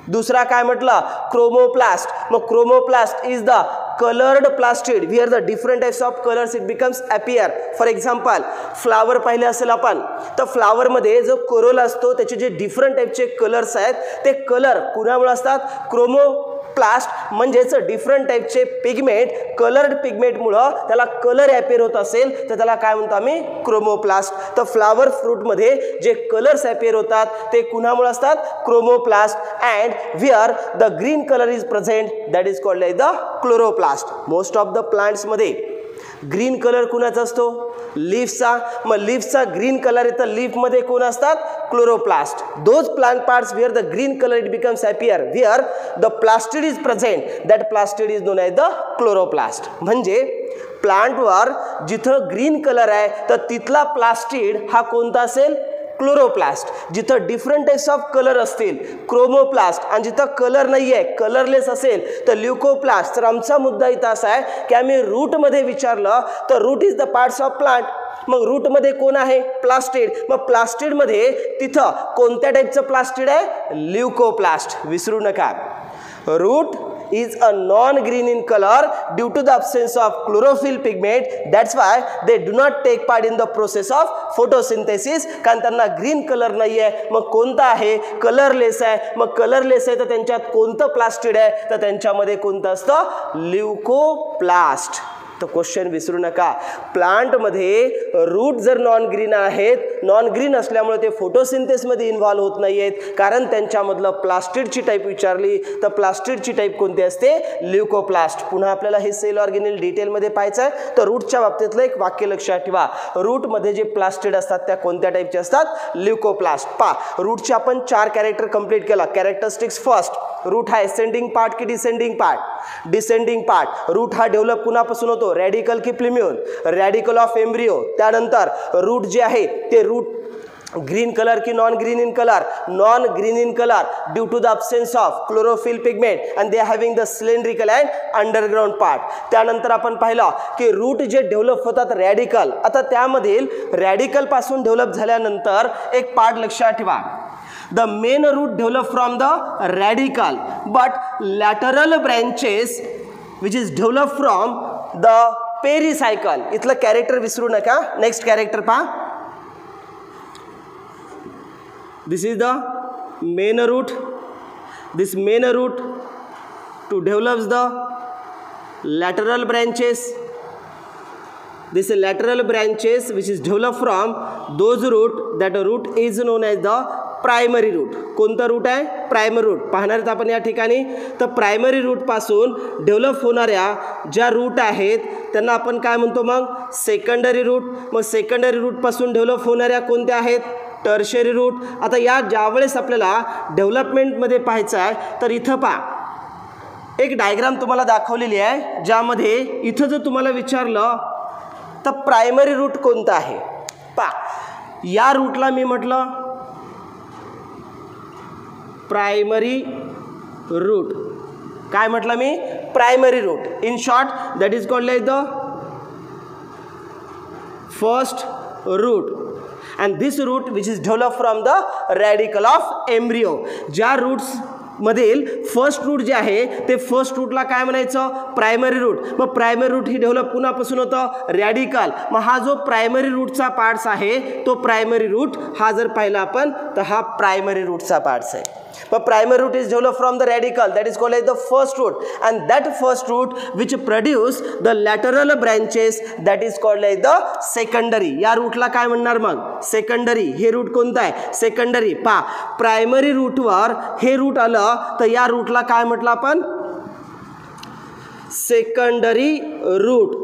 दुसरा काय म्हटलं, क्रोमोप्लास्ट. मग chromoplast is the colored plastid where the different types of colors it becomes appear. For example, flower पाहिले असेल आपण तर flower मध्ये जो कोरोला असतो त्याचे जे डिफरंट टाइपचे कलर्स आहेत ते कलर कुणामुळे असतात, क्रोमोप्लास्ट. म्हणजेच डिफरंट टाइपचे पिगमेंट, कलर्ड पिगमेंटमुळे त्याला कलर ॲपियर होत असेल तर त्याला काय म्हणतो आम्ही, क्रोमोप्लास्ट. तर फ्लावर फ्रूटमध्ये जे कलर्स ॲपियर होतात ते कुणामुळे असतात, chromoplast. And where the green colour is present that is called like the chloroplast. Most of the प्लांट्समध्ये ग्रीन कलर कुणाचा असतो, लीव्सचा. मग लीव्सचा ग्रीन कलर येतं, लीफमध्ये कोण असतात, chloroplast. Those plant parts where the green colour it becomes appear where the plastid is present that plastid is known as the chloroplast. म्हणजे प्लांटवर जिथं ग्रीन कलर आहे तर तिथला प्लास्टिड हा कोणता असेल, क्लोरोप्लास्ट. जिथं डिफरंट टाइप्स ऑफ कलर असतील क्रोमोप्लास्ट, आणि जिथं कलर नाही आहे कलरलेस असेल तर ल्युकोप्लास्ट. तर आमचा मुद्दा इथं असा आहे की आम्ही रूटमध्ये विचारलं तर root is the parts of plant. मग रूटमध्ये कोण आहे? प्लास्टिड. मग प्लास्टिडमध्ये तिथं कोणत्या टाईपचं प्लास्टिड आहे? ल्युकोप्लास्ट. विसरू नका. Root is a non-green in color due to the absence of chlorophyll pigment. That's why they do not take part in the process of photosynthesis. कारण त्यांना ग्रीन कलर नाही आहे. मग कोणता आहे? कलरलेस आहे. मग कलरलेस आहे तर त्यांच्यात कोणतं प्लास्टिड आहे? तर त्यांच्यामध्ये कोणतं असतं? ल्युकोप्लास्ट. तर क्वेश्चन विसरू नका. प्लांटमध्ये रूट जर नॉन ग्रीन आहेत, नॉन ग्रीन असल्यामुळे ते फोटोसिंथेसिसमध्ये इन्व्हॉल्व होत नाही आहेत, कारण त्यांच्यामधलं प्लास्टिडची टाईप विचारली तर प्लास्टिडची टाईप कोणती असते? ल्युकोप्लास्ट. पुन्हा आपल्याला हे सेल ऑर्गेनेल डिटेलमध्ये पाहायचं आहे. तर रूटच्या बाबतीतलं एक वाक्य लक्षात ठेवा. रूटमध्ये जे प्लास्टिड असतात त्या कोणत्या टाईपचे असतात? ल्युकोप्लास्ट. रूटचे आपण 4 कॅरेक्टर कंप्लीट केला. कॅरेक्टरिस्टिक्स फर्स्ट, रूट हा असेंडिंग पार्ट की descending part? Descending part. Root हा डेव्हलप कुणापासून होतो? रॅडिकल की प्लिम्यून? Radicle of embryo. त्यानंतर रूट जे आहे ते रूट ग्रीन कलर की non green in colour? Non green in colour due to the absence of chlorophyll pigment and they having the cylindrical and underground part. त्यानंतर आपण पाहिलं की route जे डेव्हलप होतात रॅडिकल. आता त्यामधील रॅडिकल पासून डेव्हलप झाल्यानंतर एक पार्ट लक्षात ठेवा. The main root develop from the radical, but lateral branches which is developed from the pericycle. इथलं कॅरेक्टर विसरू नका. नेक्स्ट कॅरेक्टर पहा. This is the main root. This main root to develops the lateral branches. This lateral branches which is developed from those root, that root is known as the primary root. कोणता root आहे? Primary root. पाहणार आहेत आपण या ठिकाणी. तर primary रूटपासून develop होणाऱ्या ज्या रूट आहेत त्यांना आपण काय म्हणतो? मग सेकंडरी रूट. मग सेकंडरी रूटपासून डेव्हलप होणाऱ्या कोणत्या आहेत? Tertiary root. आता या ज्यावेळेस आपल्याला डेव्हलपमेंटमध्ये पाहायचं आहे तर इथं पहा, एक डायग्राम तुम्हाला दाखवलेली आहे ज्यामध्ये इथं जर तुम्हाला विचारलं तर प्रायमरी रूट कोणता आहे? पहा, या रूटला मी म्हटलं प्रायमरी रूट. काय म्हटलं मी? Primary root. In short that is called like the first root. And this root which is develop from the radical of embryo. ज्या रूट्स मधील फर्स्ट रूट जे आहे ते फर्स्ट रूटला काय म्हणायचं? Primary root. मग प्रायमरी रूट ही डेव्हलप कुणापासून होतं? रॅडिकल. मग हा जो प्रायमरी रूटचा पार्ट्स आहे तो प्रायमरी रूट हा जर पाहिला आपण तर हा प्रायमरी रूटचा पार्ट्स आहे. But primary root is developed from the radical, that is called as the first root, and that first root which produce the lateral branches that is called as the secondary. या रूटला काय म्हणणार मग? Secondary. हे route कोणतं आहे? Secondary. पहा, primary रूटवर हे रूट आलं तर या रूटला काय म्हटलं आपण? Secondary root.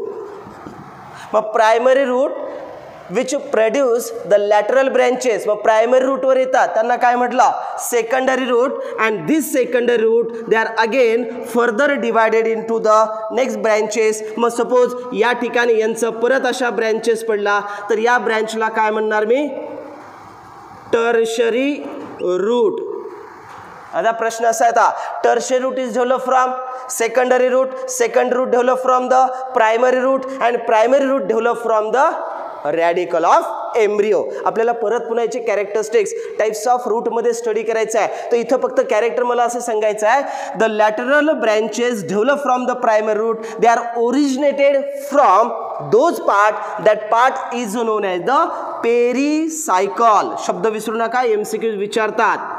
मग primary root which produce the lateral branches. मग प्रायमरी रूटवर येतात त्यांना काय म्हटलं? Secondary root. And this secondary root they are again further divided into the next branches. मग सपोज या ठिकाणी यांचं परत अशा ब्रँचेस पडला तर या ब्रँचला काय म्हणणार मी? Tertiary root. आता प्रश्न असा आहे, tertiary root is develop from secondary root, secondary root develop from the primary root, and primary root develop from the radical of embryo. आपल्याला परत पुन्हा याचे कॅरेक्टरिस्टिक्स टाइप्स ऑफ रूटमध्ये स्टडी करायचं आहे. तर इथं फक्त कॅरेक्टर मला असं सांगायचं आहे, the lateral branches develop from the primary root, they are originated from those part, that part is known as the pericycle. शब्द विसरू नका, MCQ विचारतात.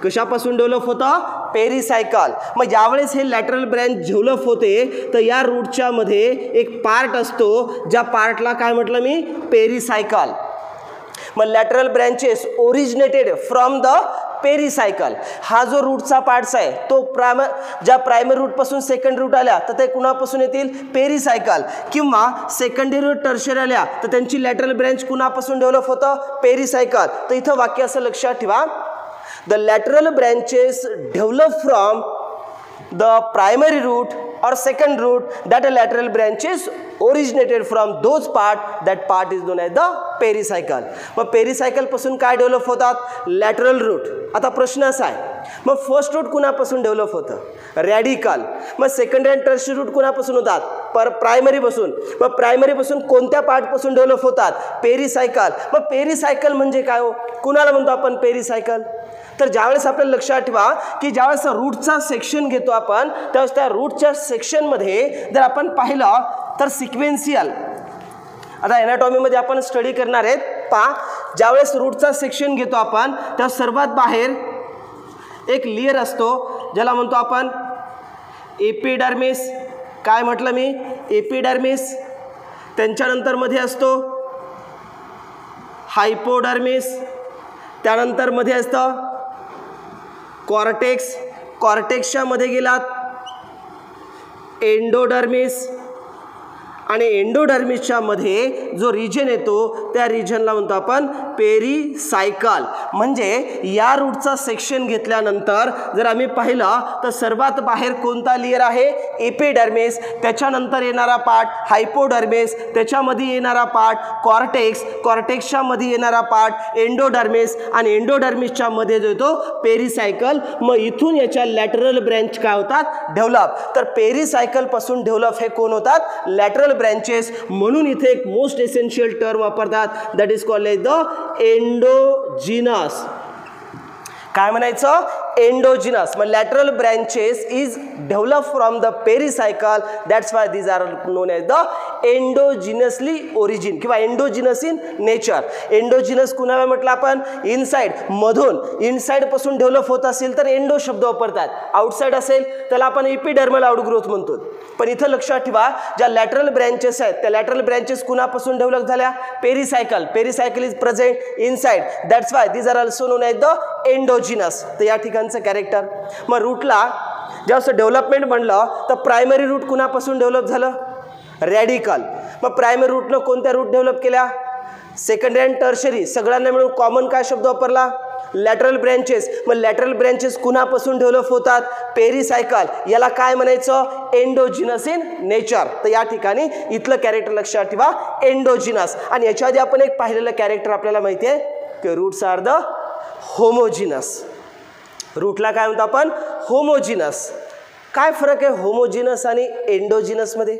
कशापासून डेव्हलप होतं? पेरिसायकल. मग ज्यावेळेस हे लॅटरल ब्रँच डेव्हलप होते तर या रूटच्या मध्ये एक पार्ट असतो ज्या पार्टला काय म्हटलं मी? पेरिसायकल. मग lateral branches originated from the pericycle. हा जो रूटचा पार्ट्स आहे तो ज्या प्रायमरी रूटपासून सेकंडरी रूट आल्या तर ते कुणापासून येतील? पेरिसायकल. किंवा सेकंडरी रूट टर्शरी आल्या तर त्यांची लॅटरल ब्रँच कुणापासून डेव्हलप होतं? पेरिसायकल. तर इथं वाक्य असं लक्षात ठेवा, the lateral branches develop from the primary root or second root that a lateral branches originated from those that part is known as the pericycle. मग पेरिसायकल पासून काय डेव्हलप होतात? Lateral root. आता प्रश्न असा आहे, मग फर्स्ट रूट कुणापासून डेव्हलप होतं? रॅडिकल. मग सेकंडरी आणि टर्शरी रूट कुणापासून होतात? प्रायमरी पासून. मग प्रायमरी पासून कोणत्या पार्ट पासून डेव्हलप होतात? पेरिसायकल. मग पेरिसायकल म्हणजे काय हो? कुणाला म्हणतो आपण पेरिसायकल? तर ज्यावेळेस आपल्याला लक्षात ठेवा की ज्यावेळेस रूटचा सेक्शन घेतो आपण, त्यावेळेस त्या रूटच्या सेक्शनमध्ये जर आपण पाहिलं तर सिक्वेन्शियल, आता एनाटॉमीमध्ये आपण स्टडी करणार आहेत. पहा, ज्यावेळेस रूटचा सेक्शन घेतो आपण त्या सर्वात बाहेर एक लेयर असतो ज्याला म्हणतो आपण एपिडर्मिस. काय म्हटलं मी? एपिडर्मिस. त्यांच्यानंतर मध्ये असतो हायपोडर्मिस. त्यानंतर मध्ये असतं कॉर्टेक्स. कॉर्टेक्सच्या मध्ये गेलात एंडोडर्मिस आणि एंडोडर्मिसच्या मध्ये जो रिजन येतो त्या रिजनला म्हणतो आपण पेरिसायकल. म्हणजे या रूटचा सेक्शन घेतल्यानंतर जर आम्ही पाहिलं तर सर्वात बाहेर कोणता लेयर आहे? एपिडर्मिस. त्याच्यानंतर येणारा पार्ट हायपोडर्मिस. त्याच्यामध्ये येणारा पार्ट कॉर्टेक्स. कॉर्टेक्सच्या मध्ये येणारा पार्ट एंडोडर्मिस आणि एंडोडर्मिसच्या मध्ये जो येतो पेरिसायकल. मग इथून याच्या लॅटरल ब्रँच काय होतात? डेव्हलप. तर पेरिसायकल पासून डेव्हलप हे कोण होतात? Lateral branches. म्हणून इथे एक मोस्ट एसेन्शियल टर्म वापरतात, that is called as the endogenous. काय म्हणायचं? एंडोजिनस. मग lateral branches is develop from the pericycle, that's why these are known as the endogenously origin किंवा एंडोजिनस इन नेचर. एंडोजिनस कुणाला म्हटलं आपण? इनसाइड, मधून. Inside पासून डेव्हलप होत असेल तर एंडो शब्द वापरतात. आउटसाइड असेल त्याला आपण एपिडर्मल आउटग्रोथ म्हणतो. पण इथं लक्षात ठेवा ज्या लॅटरल ब्रँचेस आहेत त्या लॅटरल ब्रँचेस कुणापासून डेव्हलप झाल्या? Pericycle. Pericycle is present inside, that's why these are also known as the endogenous. तर या ठिकाणचं कॅरेक्टर. मग रूटला जेव्हा डेव्हलपमेंट म्हणलं तर प्रायमरी रूट कुणापासून डेव्हलप झालं? रॅडिकल. मग प्रायमरी रूटनं कोणत्या रूट डेव्हलप केल्या? सेकंडरी आणि टर्शरी. सगळ्यांना मिळून कॉमन काय शब्द वापरला? Lateral branches. मग लॅटरल ब्रँचेस कुणापासून डेव्हलप होतात? पेरिसायकल. याला काय म्हणायचं? Endogenous in nature. तर या ठिकाणी इथलं कॅरेक्टर लक्षात ठेवा, एंडोजिनस. आणि याच्या आधी आपण एक पाहिलेलं कॅरेक्टर आपल्याला माहिती आहे की रूट्स आर द होमोजिनस. रूटला काय म्हणतो आपण? होमोजिनस. काय फरक आहे होमोजिनस आणि एंडोजिनसमध्ये?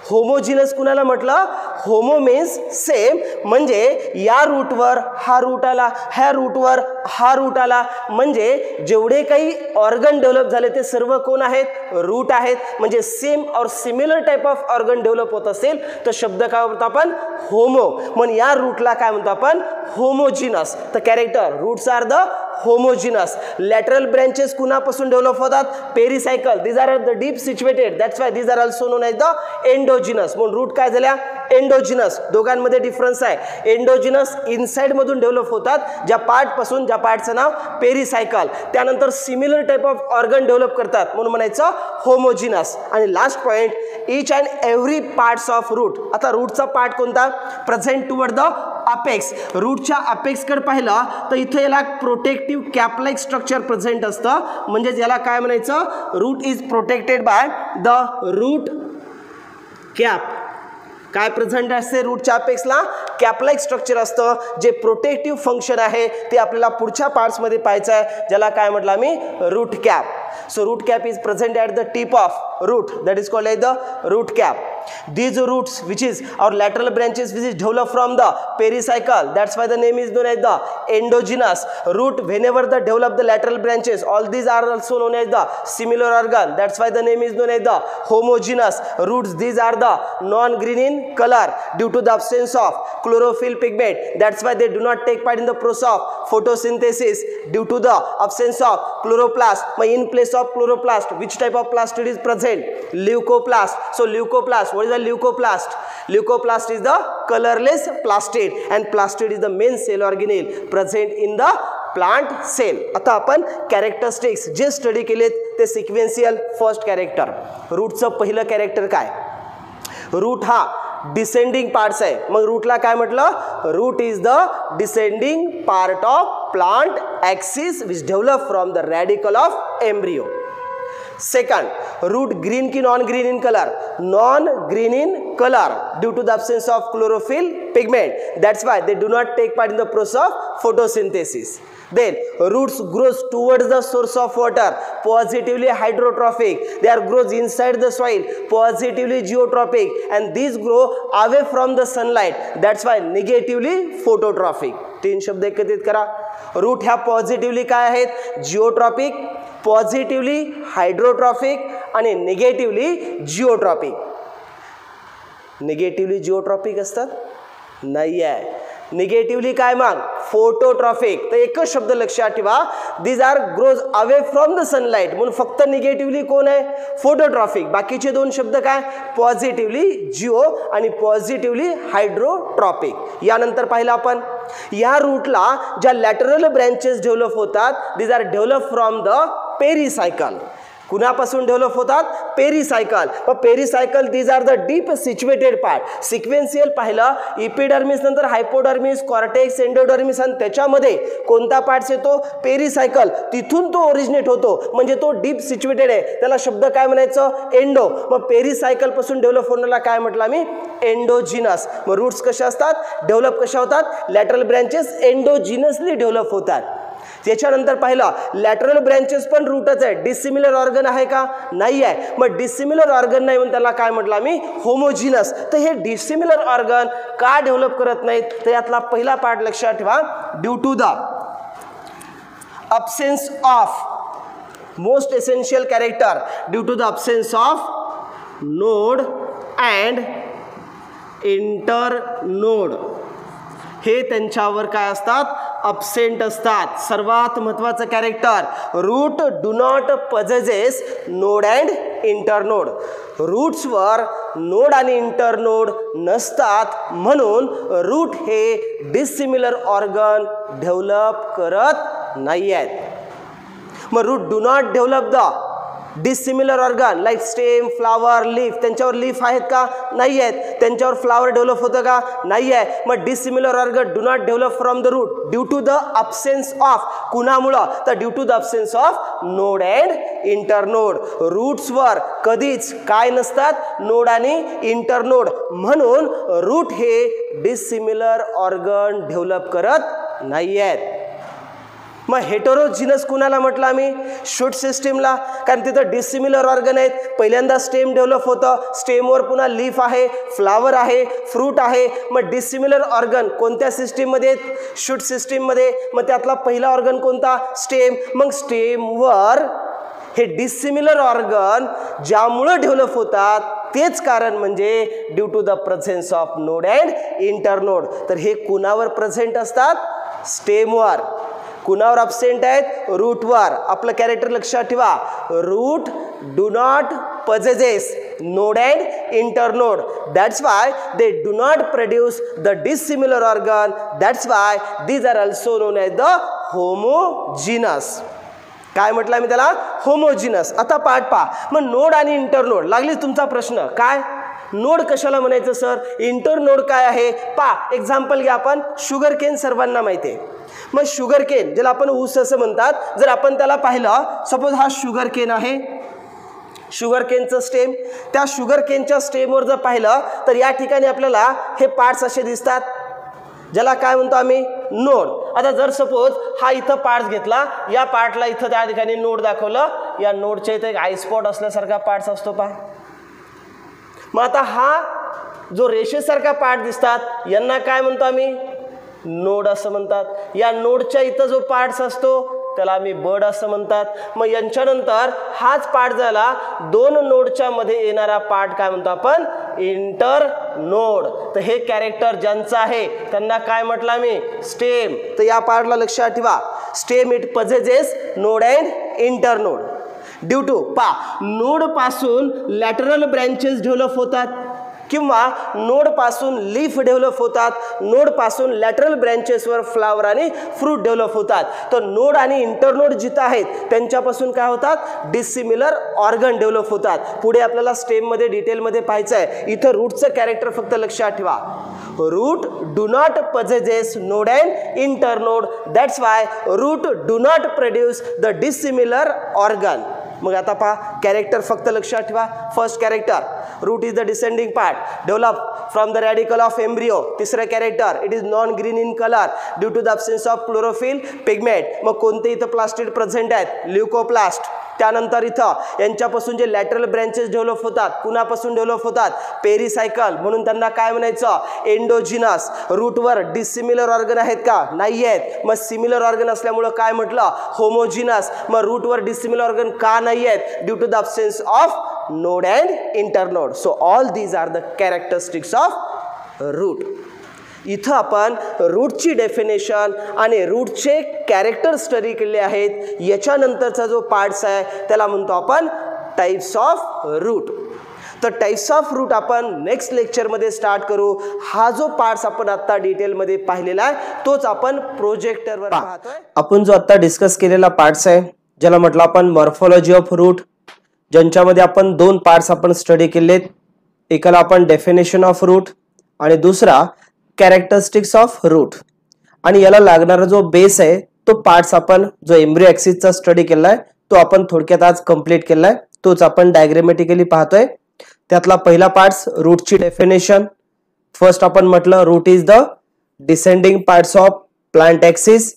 होमोजिनस कुणाला म्हटलं? Homo means same. म्हणजे या रूटवर हा रूट आला, ह्या रूटवर हा रूट आला. म्हणजे जेवढे काही ऑर्गन डेव्हलप झाले ते सर्व कोण आहेत? रूट आहेत. म्हणजे सेम और similar type of organ develop होत असेल तर शब्द काय म्हणतो आपण? होमो. म्हणून या रूटला काय म्हणतो आपण? होमोजिनस. तर character roots are the homogenous. Lateral branches कुणापासून डेव्हलप होतात? Pericycle. These are the deep situated, that's why these are also known as the endogenous. म्हणून रूट काय झाल्या? एंडोजिनस. दोघांमध्ये डिफरन्स आहे. एंडोजिनस इनसाइड मधून डेव्हलप होतात ज्या पार्ट पासून, ज्या पार्टचं नाव पेरिसायकल. त्यानंतर similar type of organ develop करतात म्हणून म्हणायचं होमोजिनस. आणि last point, each and every parts of root. आता रूटचा पार्ट कोणता? Present toward the apex. रूटच्या अपेक्सकडे पाहिलं तर इथे याला protective cap like structure present असतं. म्हणजे याला काय म्हणायचं? Root is protected by the root cap. काय प्रेझेंट असते रूटच्या अपेक्सला? कॅप लाईक स्ट्रक्चर असतं. जे प्रोटेक्टिव्ह फंक्शन आहे ते आपल्याला पुढच्या पार्ट्समध्ये पाहायचं आहे, ज्याला काय म्हटलं आम्ही? Root cap. So root cap is present at the tip of root, that is called as the root cap. These roots which is our lateral branches which is developed from the pericycle, that's why the name is known as the endogenous. Root whenever the develop the lateral branches, all these are also known as the similar organ, that's why the name is known as the homogeneous. Roots, these are the non-green in color due to the absence of chlorophyll pigment, that's why they do not take part in the process of photosynthesis due to the absence of chloroplast. In place of chloroplast, which type of plastid is present? Leucoplast. So leucoplast, what is the leucoplast? Leucoplast is the colorless plastid, and plastid is the main cell organelle present in the plant cell. आता आपण characteristics जे study केलेत ते sequential. First character, रूटचं पहिलं character काय? Route हा descending parts आहे. मग रूटला काय म्हटलं? Root is the descending part of plant axis which develop from the radical of embryo. Second, root green की non green in colour? Non green in colour due to the absence of chlorophyll pigment. That's why they do not take part in the process of photosynthesis. Then roots grows towards the source of water, positively hydrotrophic. They are grows inside the soil, positively geotrophic, and these grow away from the sunlight. That's why negatively phototrophic. तीन शब्द एकत्रित करा. Route ह्या positively काय आहेत? जिओट्रॉपिक, positively हायड्रोट्रॉफिक आणि negatively जिओट्रॉपिक. Negatively जिओट्रॉपिक असतात? नाही आहे. निगेटिव्हली काय मग? फोटोट्रॉफिक. तर एकच शब्द लक्षात ठेवा, these are grows away from the sunlight. म्हणून फक्त निगेटिव्हली कोण आहे? फोटोट्रॉफिक. बाकीचे दोन शब्द काय? पॉझिटिव्हली जिओ आणि पॉझिटिव्हली हायड्रोट्रॉपिक. यानंतर पाहिलं आपण या रूटला ज्या लॅटरल ब्रँचेस डेव्हलप होतात, these are develop from the pericycle. कुणापासून डेव्हलप होतात? पेरिसायकल. व pericycle these are the deep situated part. Sequential पाहिलं, इपिडर्मिस नंतर हायपोडर्मिस, कॉर्टेक्स, एंडोडर्मिस आणि त्याच्यामध्ये कोणता पार्ट्स येतो? पेरिसायकल. तिथून तो ओरिजिनेट होतो, म्हणजे तो डीप सिच्युएटेड आहे. त्याला शब्द काय म्हणायचं? एंडो. मग पेरिसायकल पासून डेव्हलप होण्याला काय म्हटलं मी? एंडोजिनस. मग रूट्स कशा असतात? डेव्हलप कशा होतात? लॅटरल ब्रँचेस एंडोजिनसली डेव्हलप होतात. त्याच्यानंतर पाहिलं लॅटरल ब्रँचेस पण रूटच आहे. डिसिमिलर ऑर्गन आहे का? नाही आहे. मग डिसिमिलर ऑर्गन नाही म्हणून त्याला काय म्हटलं मी? होमोजिनस. तर हे डिसिमिलर ऑर्गन का डेव्हलप करत नाहीत? तर यातला पहिला पार्ट लक्षात ठेवा, due to the absence of most essential character, due to the absence of node and internode. हे त्यांच्यावर काय असतात? अब्सेंट असतात. सर्वात महत्त्वाचं character, root do not possesses node and internode. रूट्सवर नोड आणि इंटरनोड नसतात, म्हणून रूट हे डिसिमिलर ऑर्गन डेव्हलप करत नाही आहेत. मग root do not develop the dissimilar organ like stem, flower, leaf. त्यांच्यावर लीफ आहेत का? नाही आहेत. त्यांच्यावर फ्लावर डेव्हलप होतं का? नाही आहे. मग dissimilar organ do not develop from the root due to the absence of. कुणामुळं? तर due to the absence of node and internode. रूट्सवर कधीच काय नसतात? नोड आणि इंटरनोड, म्हणून रूट हे डिसिमिलर ऑर्गन डेव्हलप करत नाही आहेत. मग हेटेरोजिनस कुणाला म्हटलं आम्ही? शूट सिस्टीमला. कारण तिथं डिसिमिलर ऑर्गन आहेत. पहिल्यांदा स्टेम डेव्हलप होतं, स्टेमवर पुन्हा लीफ आहे, फ्लावर आहे, फ्रूट आहे. मग डिसिमिलर ऑर्गन कोणत्या सिस्टीममध्ये आहेत? शूट सिस्टीममध्ये. मग त्यातला पहिला ऑर्गन कोणता? स्टेम. मग स्टेमवर हे डिसिमिलर ऑर्गन ज्यामुळं डेव्हलप होतात तेच कारण म्हणजे due to the presence of node and internode. तर हे कुणावर प्रेझेंट असतात? स्टेमवर. कुणावर अब्सेंट आहेत? रूटवर. आपलं कॅरेक्टर लक्षात ठेवा, root do not possesses node and internode. That's why they do not produce the dissimilar organ. That's why these are also known as the homogeneous. काय म्हटलं मी त्याला? होमोजिनस. आता पाठ पहा. मग नोड आणि इंटरनोड लागली तुमचा प्रश्न. काय नोड कशाला म्हणायचं सर? इंटरनोड काय आहे? पहा, एक्झाम्पल घ्या आपण. शुगर केन सर्वांना माहिती आहे. मग शुगर केन ज्याला आपण ऊस असं म्हणतात, जर आपण त्याला पाहिलं, सपोज हा शुगर केन आहे, शुगर केनचं स्टेम. त्या शुगर केनच्या स्टेमवर जर पाहिलं तर या ठिकाणी आपल्याला हे पार्ट्स असे दिसतात, ज्याला काय म्हणतो आम्ही? नोड. आता जर सपोज हा इथं पार्ट्स घेतला, या पार्टला इथं त्या ठिकाणी नोड दाखवलं, या नोडच्या इथं एक आय स्पॉट असल्यासारखा पार्ट्स असतो पहा. मग आता हा जो रेषेसारखा पार्ट दिसतात यांना काय म्हणतो आम्ही? नोड असं म्हणतात. या नोडच्या इथं जो पार्ट्स असतो त्याला आम्ही बड असं म्हणतात. मग यांच्यानंतर हाच पार्ट झाला, दोन नोडच्या मध्ये येणारा पार्ट काय म्हणतो आपण? Inter node. तर हे कॅरेक्टर ज्यांचं आहे त्यांना काय म्हटलं आम्ही? स्टेम. तर या पार्टला लक्षात ठेवा, stem it possesses node and internode. Due to node पासून लॅटरल ब्रँचेस डेव्हलप होतात किंवा नोड पासून लीफ डेव्हलप होतात, नोड पासून लॅटरल ब्रँचेसवर फ्लावर आणि फ्रूट डेव्हलप होतात. तर नोड आणि इंटरनोड जिथं आहेत त्यांच्यापासून काय होतात? डिसिमिलर ऑर्गन डेव्हलप होतात. पुढे आपल्याला स्टेममध्ये डिटेलमध्ये पाहायचं आहे. इथं रूटचं कॅरेक्टर फक्त लक्षात ठेवा, root do not possesses node and internode. That's why root do not produce the dissimilar organ. मग आता पहा कॅरेक्टर फक्त लक्षात ठेवा. First character root is the descending part develop from the radical of embryo. तिसरं character it is non green in colour due to the absence of chlorophyll pigment. मग कोणते इथं प्लास्टिड प्रेझेंट आहेत? ल्युकोप्लास्ट. त्यानंतर इथं यांच्यापासून जे लॅटरल ब्रँचेस डेव्हलप होतात कुणापासून डेव्हलप होतात? पेरिसायकल. म्हणून त्यांना काय म्हणायचं? एंडोजिनस. रूटवर डिसिमिलर ऑर्गन आहेत का? नाही आहेत. मग सिमिलर ऑर्गन असल्यामुळे काय म्हटलं? होमोजिनस. मग रूटवर डिसिमिलर ऑर्गन का नाही आहेत? Due to the absence of node and internode. So all these are the characteristics of root. इथं आपण रूटची डेफिनेशन आणि रूटचे कॅरेक्टर स्टडी केले आहेत. याच्यानंतरचा जो पार्ट्स आहे त्याला म्हणतो आपण टाइप्स ऑफ रूट. तर टाइप्स ऑफ रूट आपण नेक्स्ट लेक्चरमध्ये स्टार्ट करू. हा जो पार्ट्स आपण आता डिटेलमध्ये पाहिलेला आहे तोच आपण प्रोजेक्टरवर पाहतोय. आपण जो आता डिस्कस केलेला पार्ट्स आहे ज्याला म्हटलं आपण मॉर्फोलॉजी ऑफ रूट, ज्यांच्यामध्ये आपण दोन पार्ट्स आपण स्टडी केलेत. एकाला आपण डेफिनेशन ऑफ रूट आणि दुसरा कॅरेक्टरिस्टिक्स ऑफ रूट. आणि याला लागणारा जो बेस आहे तो पार्ट्स आपण जो एम्ब्रियो ॲक्सिसचा स्टडी केलाय तो आपण थोडक्यात आज कंप्लीट केलाय. तोच आपण डायग्रामॅटिकली पाहतोय. त्यातला पहिला पार्ट्स रूटची डेफिनेशन. फर्स्ट आपण म्हटलं root is the descending parts of plant axis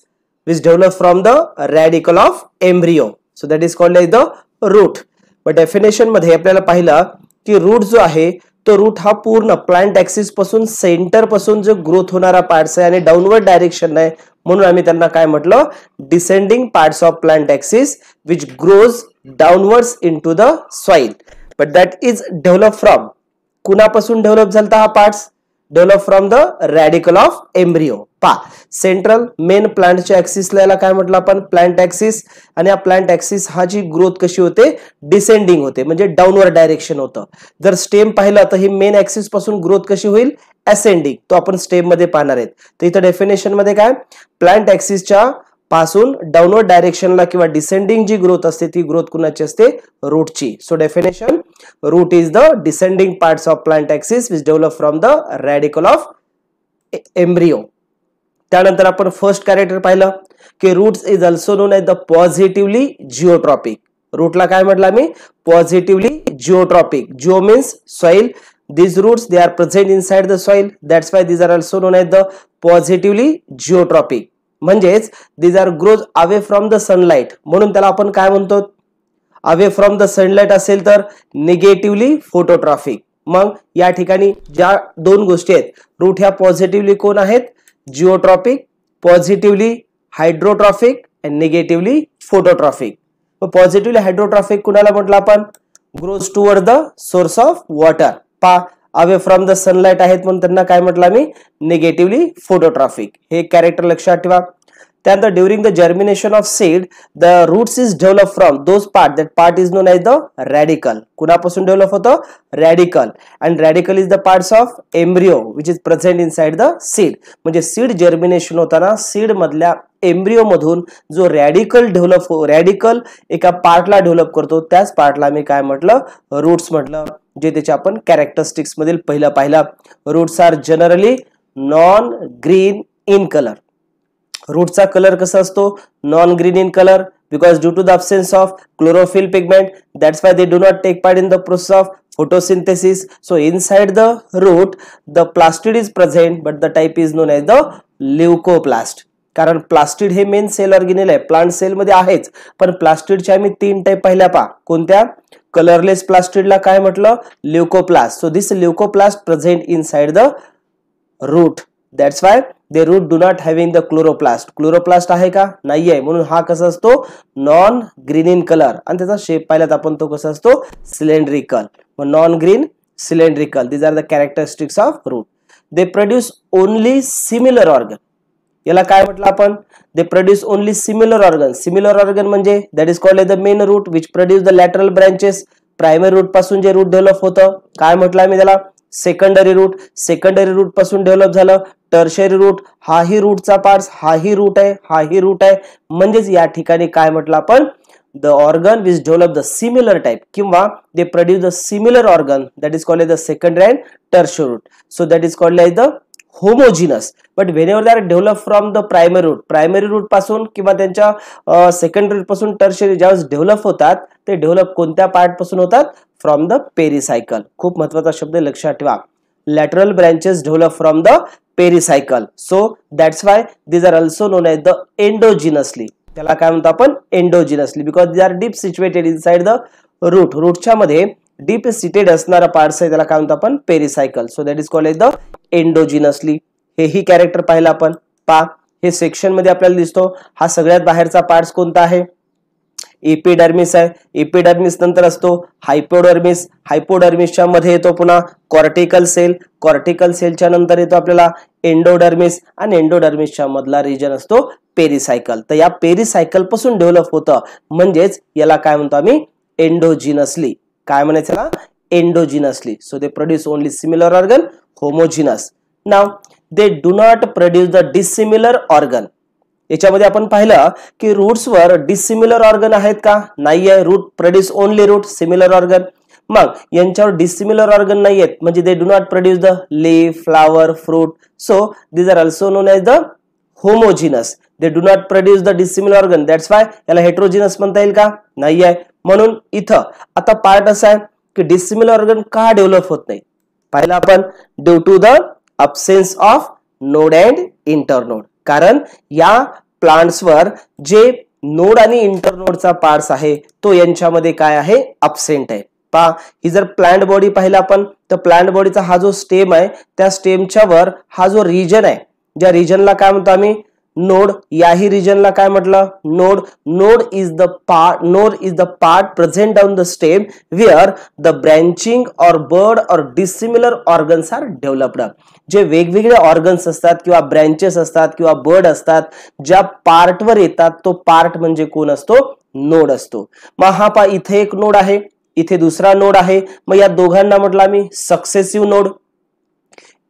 which develop from the radical of embryo. So that is called as the root. पण डेफिनेशन मध्ये आपल्याला पाहिलं की रूट जो आहे तो रूट हा पूर्ण प्लांट ॲक्सिस पासून सेंटर पासून जो ग्रोथ होणारा पार्ट्स आहे आणि डाऊनवर्ड डायरेक्शन आहे म्हणून आम्ही त्यांना काय म्हटलं? Descending parts of plant axis which grows downwards into the soil. But that is develop from कुणापासून डेव्हलप झालता हा parts? Develop from the radical of embryo. पा सेंट्रल मेन प्लांटच्या ऍक्सिसला याला काय म्हटलं आपण? Plant axis. आणि हा प्लांट ऍक्सिस हा जी ग्रोथ कशी होते? डिसेंडिंग होते म्हणजे डाऊनवर्ड डायरेक्शन होतं. जर स्टेम पाहिलं तर ही मेन ऍक्सिस पासून ग्रोथ कशी होईल? असेंडिंग. तो आपण स्टेम मध्ये पाहणार आहेत. तर इथं डेफिनेशन मध्ये काय? प्लांट ऍक्सिसच्या पासून डाऊनवर्ड डायरेक्शनला किंवा डिसेंडिंग जी ग्रोथ असते ती ग्रोथ कुणाची असते? रूटची. So definition root is the descending parts of plant axis which develop from the radical of embryo. त्यानंतर आपण फर्स्ट कॅरेक्टर पाहिलं की roots is also known as the positively geotropic. रूटला काय म्हटलं आम्ही? Positively geotropic. Geo means soil. These roots they are present inside the soil. That's why these are also known as the positively geotropic. म्हणजेच these are grows away from the sunlight. म्हणून त्याला आपण काय म्हणतो? अवे फ्रॉम द सनलाइट असेल तर negatively phototrophic. मग या ठिकाणी ज्या दोन गोष्टी आहेत रूट ह्या पॉझिटिव्हली कोण आहेत? जिओट्रॉपिक. पॉझिटिव्हली हायड्रोट्रॉफिक आणि निगेटिव्हली फोटोट्रॉफिक. मग पॉझिटिव्हली हायड्रोट्रॉफिक कुणाला म्हटलं आपण? Grows toward the source of water. पा अवे फ्रॉम द सनलाइट आहेत म्हणून त्यांना काय म्हटलं आम्ही? Negatively phototrophic. हे कॅरेक्टर लक्षात ठेवा. त्यानंतर during the germination of seed the roots is develop from those part. That part is known as the radical. कुणापासून डेव्हलप होतं? Radical. And radical is the parts of embryo which is present inside the seed. म्हणजे seed germination होताना seed मधल्या embryo मधून जो radical एका पार्टला develop करतो त्याच पार्टला मी काय म्हटलं? रूट्स म्हटलं. जे त्याच्या आपण कॅरेक्टरिस्टिक्स मधील पहिला पाहिला. Roots are generally non green in colour. रूटचा कलर कसा असतो? Non green in colour because due to the absence of chlorophyll pigment. That's why they do not take part in the process of photosynthesis. So inside the root the plastid is present but the type is known as the leucoplast. कारण plastid हे main sale organelle आहे. Plant sale मध्ये आहेच पण प्लास्टिडचे आम्ही तीन type पाहिल्या. पा कोणत्या? कलरलेस प्लास्टिडला काय म्हटलं? Leucoplast. So this leucoplast present inside the root. That's why they root do not having the chloroplast. Chloroplast आहे का? नाही आहे. म्हणून हा कसा असतो? Non green in colour. आणि त्याचा शेप पाहिलात आपण तो कसा असतो? Cylindrical. Non green cylindrical. These are the characteristics of root. They produce only similar organ. याला काय म्हटलं आपण? They produce only similar organ. Similar organ म्हणजे that is called as the main root which produce the lateral branches. Primary root पासून जे root develop होतं काय म्हटलं आम्ही त्याला? Secondary root. सेकंडरी रूट पासून डेव्हलप झालं टर्शरी रूट. हाही रूटचा पार्ट, हाही रूट आहे, हाही रूट आहे. म्हणजेच या ठिकाणी काय म्हटलं आपण? The organ which develop the similar type किंवा they produce the similar organ that is called as the secondary and tertiary root. So that is called as the homogenous, but whenever they are develop from the primary root पासून किंवा त्यांच्या secondary root पासून tertiary ज्यावेळेस develop होतात ते develop कोणत्या part पासून होतात? From the pericycle. खूप महत्वाचा शब्द लक्षात ठेवा. Lateral branches develop from the pericycle. So that's why these are also known as the endogenously. त्याला काय म्हणतो आपण? Endogenously, because they are deep situated inside the root. रूटच्या मध्ये डीप सिटेड असणारा पार्ट्स आहे त्याला काय म्हणतो आपण? Pericycle. So that is called as the endogenously. हेही कॅरेक्टर पाहिलं आपण. पा हे सेक्शन मध्ये आपल्याला दिसतो. हा सगळ्यात बाहेरचा पार्ट्स कोणता आहे? एपिडर्मिस आहे. एपिडर्मिस नंतर असतो हायपोडर्मिस. हायपोडर्मिसच्या मध्ये येतो पुन्हा कॉर्टिकल सेल. कॉर्टिकल सेलच्या नंतर येतो आपल्याला एंडोडर्मिस आणि एंडोडर्मिसच्या मधला रिजन असतो पेरिसायकल. तर या पेरिसायकल पासून डेव्हलप होतं, म्हणजेच याला काय म्हणतो आम्ही? एंडोजिनसली. काय म्हणायचं ना? Endogenously. So they produce only similar organ, homogeneous. Now they do not produce the dissimilar organ. याच्यामध्ये आपण पाहिलं की रूट्सवर डिसिमिलर ऑर्गन आहेत का? नाहीये. Root produce only root, similar organ. मग यांच्यावर डिसिमिलर ऑर्गन नाही आहेत, म्हणजे they do not produce the leaf, flower, fruit. So these are also known as the homogenous. They do not produce the dissimilar organ. That's why याला heterogenous म्हणता येईल का? नाही आहे. म्हणून इथं आता पार्ट असा आहे की डिसिमिलर ऑर्गन का डेव्हलप होत नाही? पाहिलं आपण, due to the absence of node and internode. कारण या प्लांट्सवर जे नोड आणि इंटरनोडचा पार्ट्स आहे तो यांच्यामध्ये काय आहे? अब्सेंट आहे. पहा, ही जर प्लांट बॉडी पाहिला आपण तर प्लांट बॉडीचा हा जो स्टेम आहे त्या स्टेमच्या वर हा जो रिजन आहे, ज्या रिजनला काय म्हणतो आम्ही? नोड. याही रिजनला काय म्हटलं? Node. Node is the part present on the stem where the branching or bud or dissimilar organs are developed. जे वेगवेगळे ऑर्गन्स असतात किंवा ब्रँचेस असतात किंवा बर्ड असतात ज्या पार्टवर येतात तो पार्ट म्हणजे कोण असतो? नोड असतो. मग हा पा इथे एक नोड आहे, इथे दुसरा नोड आहे. मग या दोघांना म्हटलं आम्ही successive node.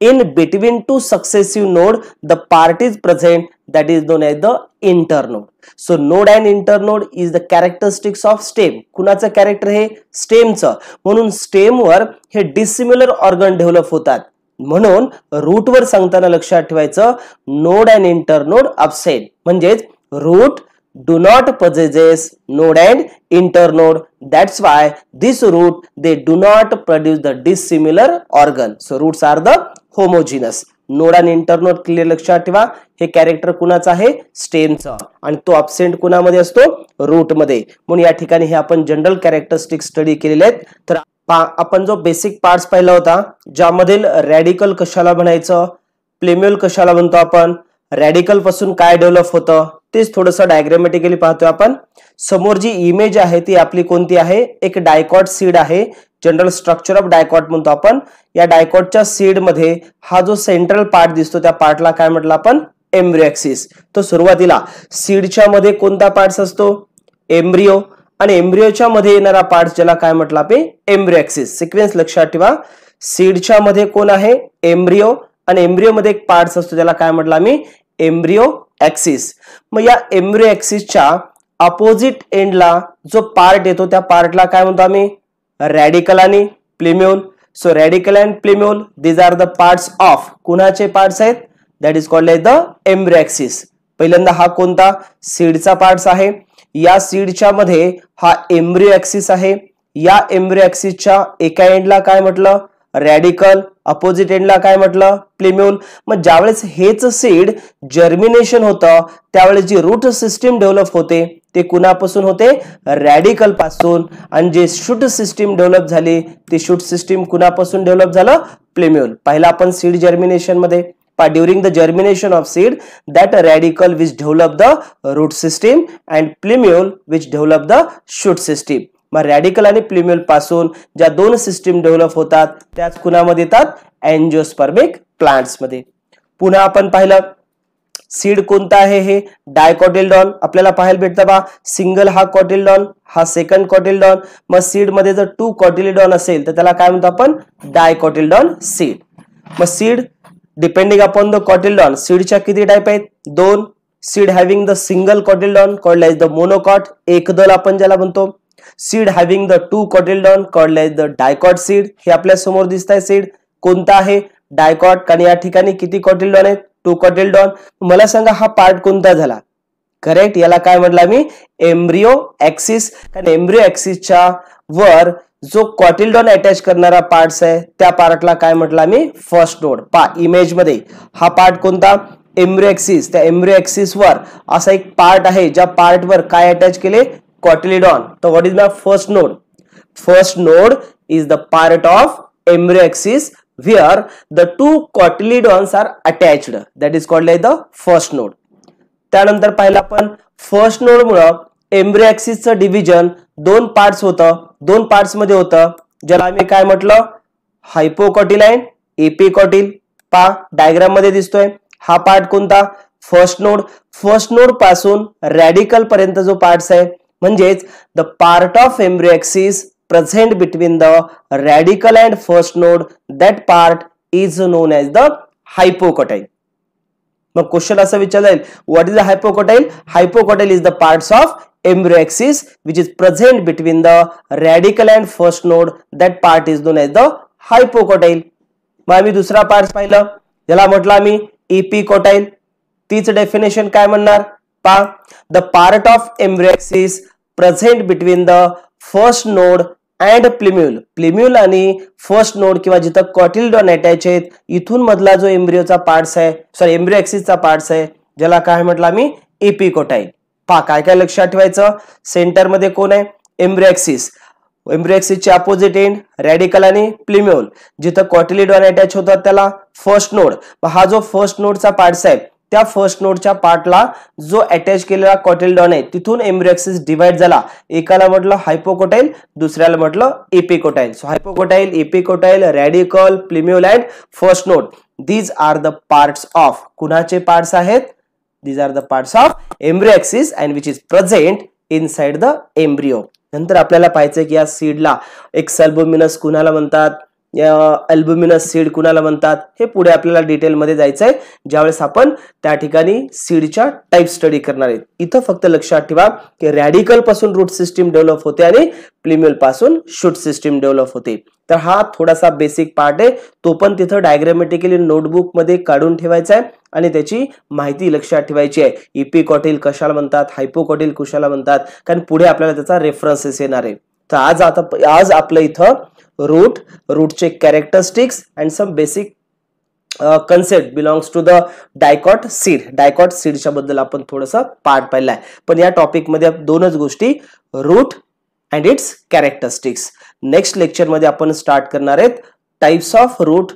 In between two successive node, the part is present that is known as the internode. So node and internode is the characteristics of stem. कुणाचं कॅरेक्टर हे? स्टेमचं. म्हणून स्टेमवर हे डिसिमिलर ऑर्गन डेव्हलप होतात. म्हणून रूटवर सांगताना लक्षात ठेवायचं नोड अँड इंटरनोड अब्सेंट. म्हणजेच route do not possesses node and internode. That's why this root they do not produce the dissimilar organ. So roots are the homogeneous. Node आणि internode clear लक्षात ठेवा. हे कॅरेक्टर कुणाचं आहे? स्टेमचं. आणि तो absent कुणामध्ये असतो? रूट मध्ये. म्हणून या ठिकाणी हे आपण जनरल कॅरेक्टरिस्टिक स्टडी केलेले आहेत. तर आपण जो बेसिक पार्ट्स पाहिला होता ज्यामधील रॅडिकल कशाला म्हणायचं, प्लेम्युल कशाला म्हणतो आपण, रॅडिकल पासून काय डेव्हलप होतं तेच थोडंसं डायग्रामॅटिकली पाहतोय आपण. समोर जी इमेज आहे ती आपली कोणती आहे? एक डायकॉट सीड आहे. जनरल स्ट्रक्चर ऑफ डायकॉट म्हणतो आपण. या डायकॉटच्या सीड मध्ये हा जो सेंट्रल पार्ट दिसतो त्या पार्टला काय म्हटलं आपण? Embryo axis. तो सुरुवातीला सीडच्या मध्ये कोणता पार्ट असतो? एम्ब्रियो. आणि एम्ब्रियोच्या मध्ये येणारा पार्ट ज्याला काय म्हटलं आपण? Embryo axis. सिक्वेन्स लक्षात ठेवा. सीडच्या मध्ये कोण आहे? एम्ब्रियो. आणि एम्ब्रियो मध्ये एक पार्ट असतो त्याला काय म्हटलं आम्ही? Embryo axis. मग या एम्ब्रियो ऍक्सिसच्या अपोजिट एंडला जो पार्ट येतो त्या पार्टला काय म्हणतो आम्ही? रॅडिकल आणि plumule. So radical and plumule these are the parts of कुणाचे पार्ट्स आहेत? That is called as the embryo axis. पहिल्यांदा हा कोणता? सीडचा पार्ट्स आहे. या सीडच्या मध्ये हा एम्ब्रियो ऍक्सिस आहे. या एम्ब्रियो ऍक्सिसच्या एका एंडला काय म्हटलं? रॅडिकल. अपोजिट एंडला काय म्हटलं? प्लेम्युल. मग ज्यावेळेस हेच सीड जर्मिनेशन होतं त्यावेळेस जी रूट सिस्टीम डेव्हलप होते ते कुणापासून होते? रॅडिकल पासून. आणि जे शूट सिस्टीम डेव्हलप झाली ती शूट सिस्टीम कुणापासून डेव्हलप झालं? प्लेम्युल. पहिला आपण सीड जर्मिनेशन मध्ये during the germination of seed that radical which develop the root system and plumule which develop the shoot system. मग रॅडिकल आणि प्लेम्युल पासून ज्या दोन सिस्टीम डेव्हलप होतात त्याच कुणामध्ये येतात? अँजिओस्पर्मिक प्लांट्स मध्ये. पुन्हा आपण पाहिलं सीड कोणता आहे? हे डायकॉटिलडॉन. आपल्याला पाहायला भेटतं बा सिंगल हा कॉटिलडॉन, हा सेकंड कॉटिलडॉन. मग सीड मध्ये जर 2 कॉटिलडॉन असेल तर त्याला काय म्हणतो आपण? Dicotyledon seed. मग seed depending upon the cotyledon सीडच्या किती टाइप आहेत? 2. Seed having the single cotyledon called as the monocot, एकदल आपण ज्याला म्हणतो. Seed having the 2 cotyledon called as the dicot seed. हे आपल्या समोर दिसत आहे सीड कोणता आहे? डायकॉट, कारण या ठिकाणी किती कॉटिलडॉन आहेत? 2 कॉटिलडॉन. मला सांगा हा पार्ट कोणता झाला? करेक्ट, याला काय म्हटलं आम्ही? Embryo axis. कारण एम्ब्रियो ऍक्सिसच्या वर जो कॉटिलडॉन अटॅच करणारा पार्ट्स आहे त्या पार्टला काय म्हटलं आम्ही? First node. इमेज मध्ये हा पार्ट कोणता? Embryo axis. त्या एम्ब्रियो ऍक्सिस वर असा एक पार्ट आहे ज्या पार्ट वर काय अटॅच केले? कॉटिलिडॉन. तर what is my first node? First node is the part of embryo axis where the two cotyledons are attached. That is called like the first node. त्यानंतर पाहिलं आपण फर्स्ट नोड मुळे embryo axis चं division 2 parts होतं. 2 parts मध्ये होतं ज्याला आम्ही काय म्हटलं? हायपोकॉटिल अँड एपिकॉटिल. डायग्राम मध्ये दिसतोय हा पार्ट कोणता? First node. फर्स्ट नोड पासून रॅडिकल पर्यंत जो पार्ट्स आहे म्हणजेच the part of embryo axis present between the radical and first node, that part is known as the hypocotyle. मग क्वेश्चन असं विचारला जाईल, what is the hypocotyle? Hypocotyle is the parts of embryo axis which is present between the radical and first node, that part is known as the hypocotyle. मग आम्ही दुसरा part पाहिलं ज्याला म्हटलं आम्ही एपिकोटाईल. तीच डेफिनेशन काय म्हणणार? the part of embryo axis present between the first node and plumule. Plumule आणि फर्स्ट नोड किंवा जिथं कॉटिलडॉन अटॅच आहेत इथून मधला जो एम्ब्रियोचा पार्ट्स आहे, सॉरी एम्ब्रियो ऍक्सिसचा पार्ट्स आहे ज्याला काय म्हटलं आम्ही? एपिकोटाईल. काय काय लक्षात ठेवायचं? सेंटर मध्ये कोण आहे? Embryo axis. एम्ब्रियो ऍक्सिसचे अपोजिट एंड रॅडिकल आणि प्लिम्युल. जिथं कॉटिलिडॉन अटॅच होतात त्याला फर्स्ट नोड. हा जो फर्स्ट नोडचा पार्ट्स आहे त्या फर्स्ट नोडच्या पार्टला जो अटॅच केलेला कॉटिलडॉन आहे तिथून एम्ब्रियो ऍक्सिस डिवाइड झाला. एकाला म्हटलं हायपोकोटाईल, दुसऱ्याला म्हटलं epicotyl. So hypocotyl, epicotyl, radical, plumule and first node, these are the parts of. कुणाचे पार्ट्स आहेत? These are the parts of embryo axis and which is present inside the embryo. नंतर आपल्याला पाहायचंय की या सीडला एक्स अल्बुमिनस कुणाला म्हणतात, अल्बुमिनस सीड कुणाला म्हणतात, हे पुढे आपल्याला डिटेल मध्ये जायचंय ज्यावेळेस आपण त्या ठिकाणी सीडच्या टाइप स्टडी करणार आहेत. इथं फक्त लक्षात ठेवा की रॅडिकल पासून रूट सिस्टीम डेव्हलप होते आणि प्लिम्युल पासून शूट सिस्टीम डेव्हलप होते. तर हा थोडासा बेसिक पार्ट आहे, तो पण तिथं डायग्रामॅटिकली नोटबुक मध्ये काढून ठेवायचा आहे आणि त्याची माहिती लक्षात ठेवायची आहे. एपिकॉटिल कशाला म्हणतात, हायपोकॉटिल कशाला म्हणतात, कारण पुढे आपल्याला त्याचा रेफरन्सेस येणार आहे. तर आज आपलं इथं रूटचे characteristics and some basic concept belongs to the dicot seed. Dicot सीडच्या बद्दल आपण थोडंसं पार्ट पाहिलाय, पण या टॉपिक मध्ये दोनच गोष्टी, root and its characteristics. Next lecture मध्ये आपण स्टार्ट करणार आहेत टाइप्स ऑफ रूट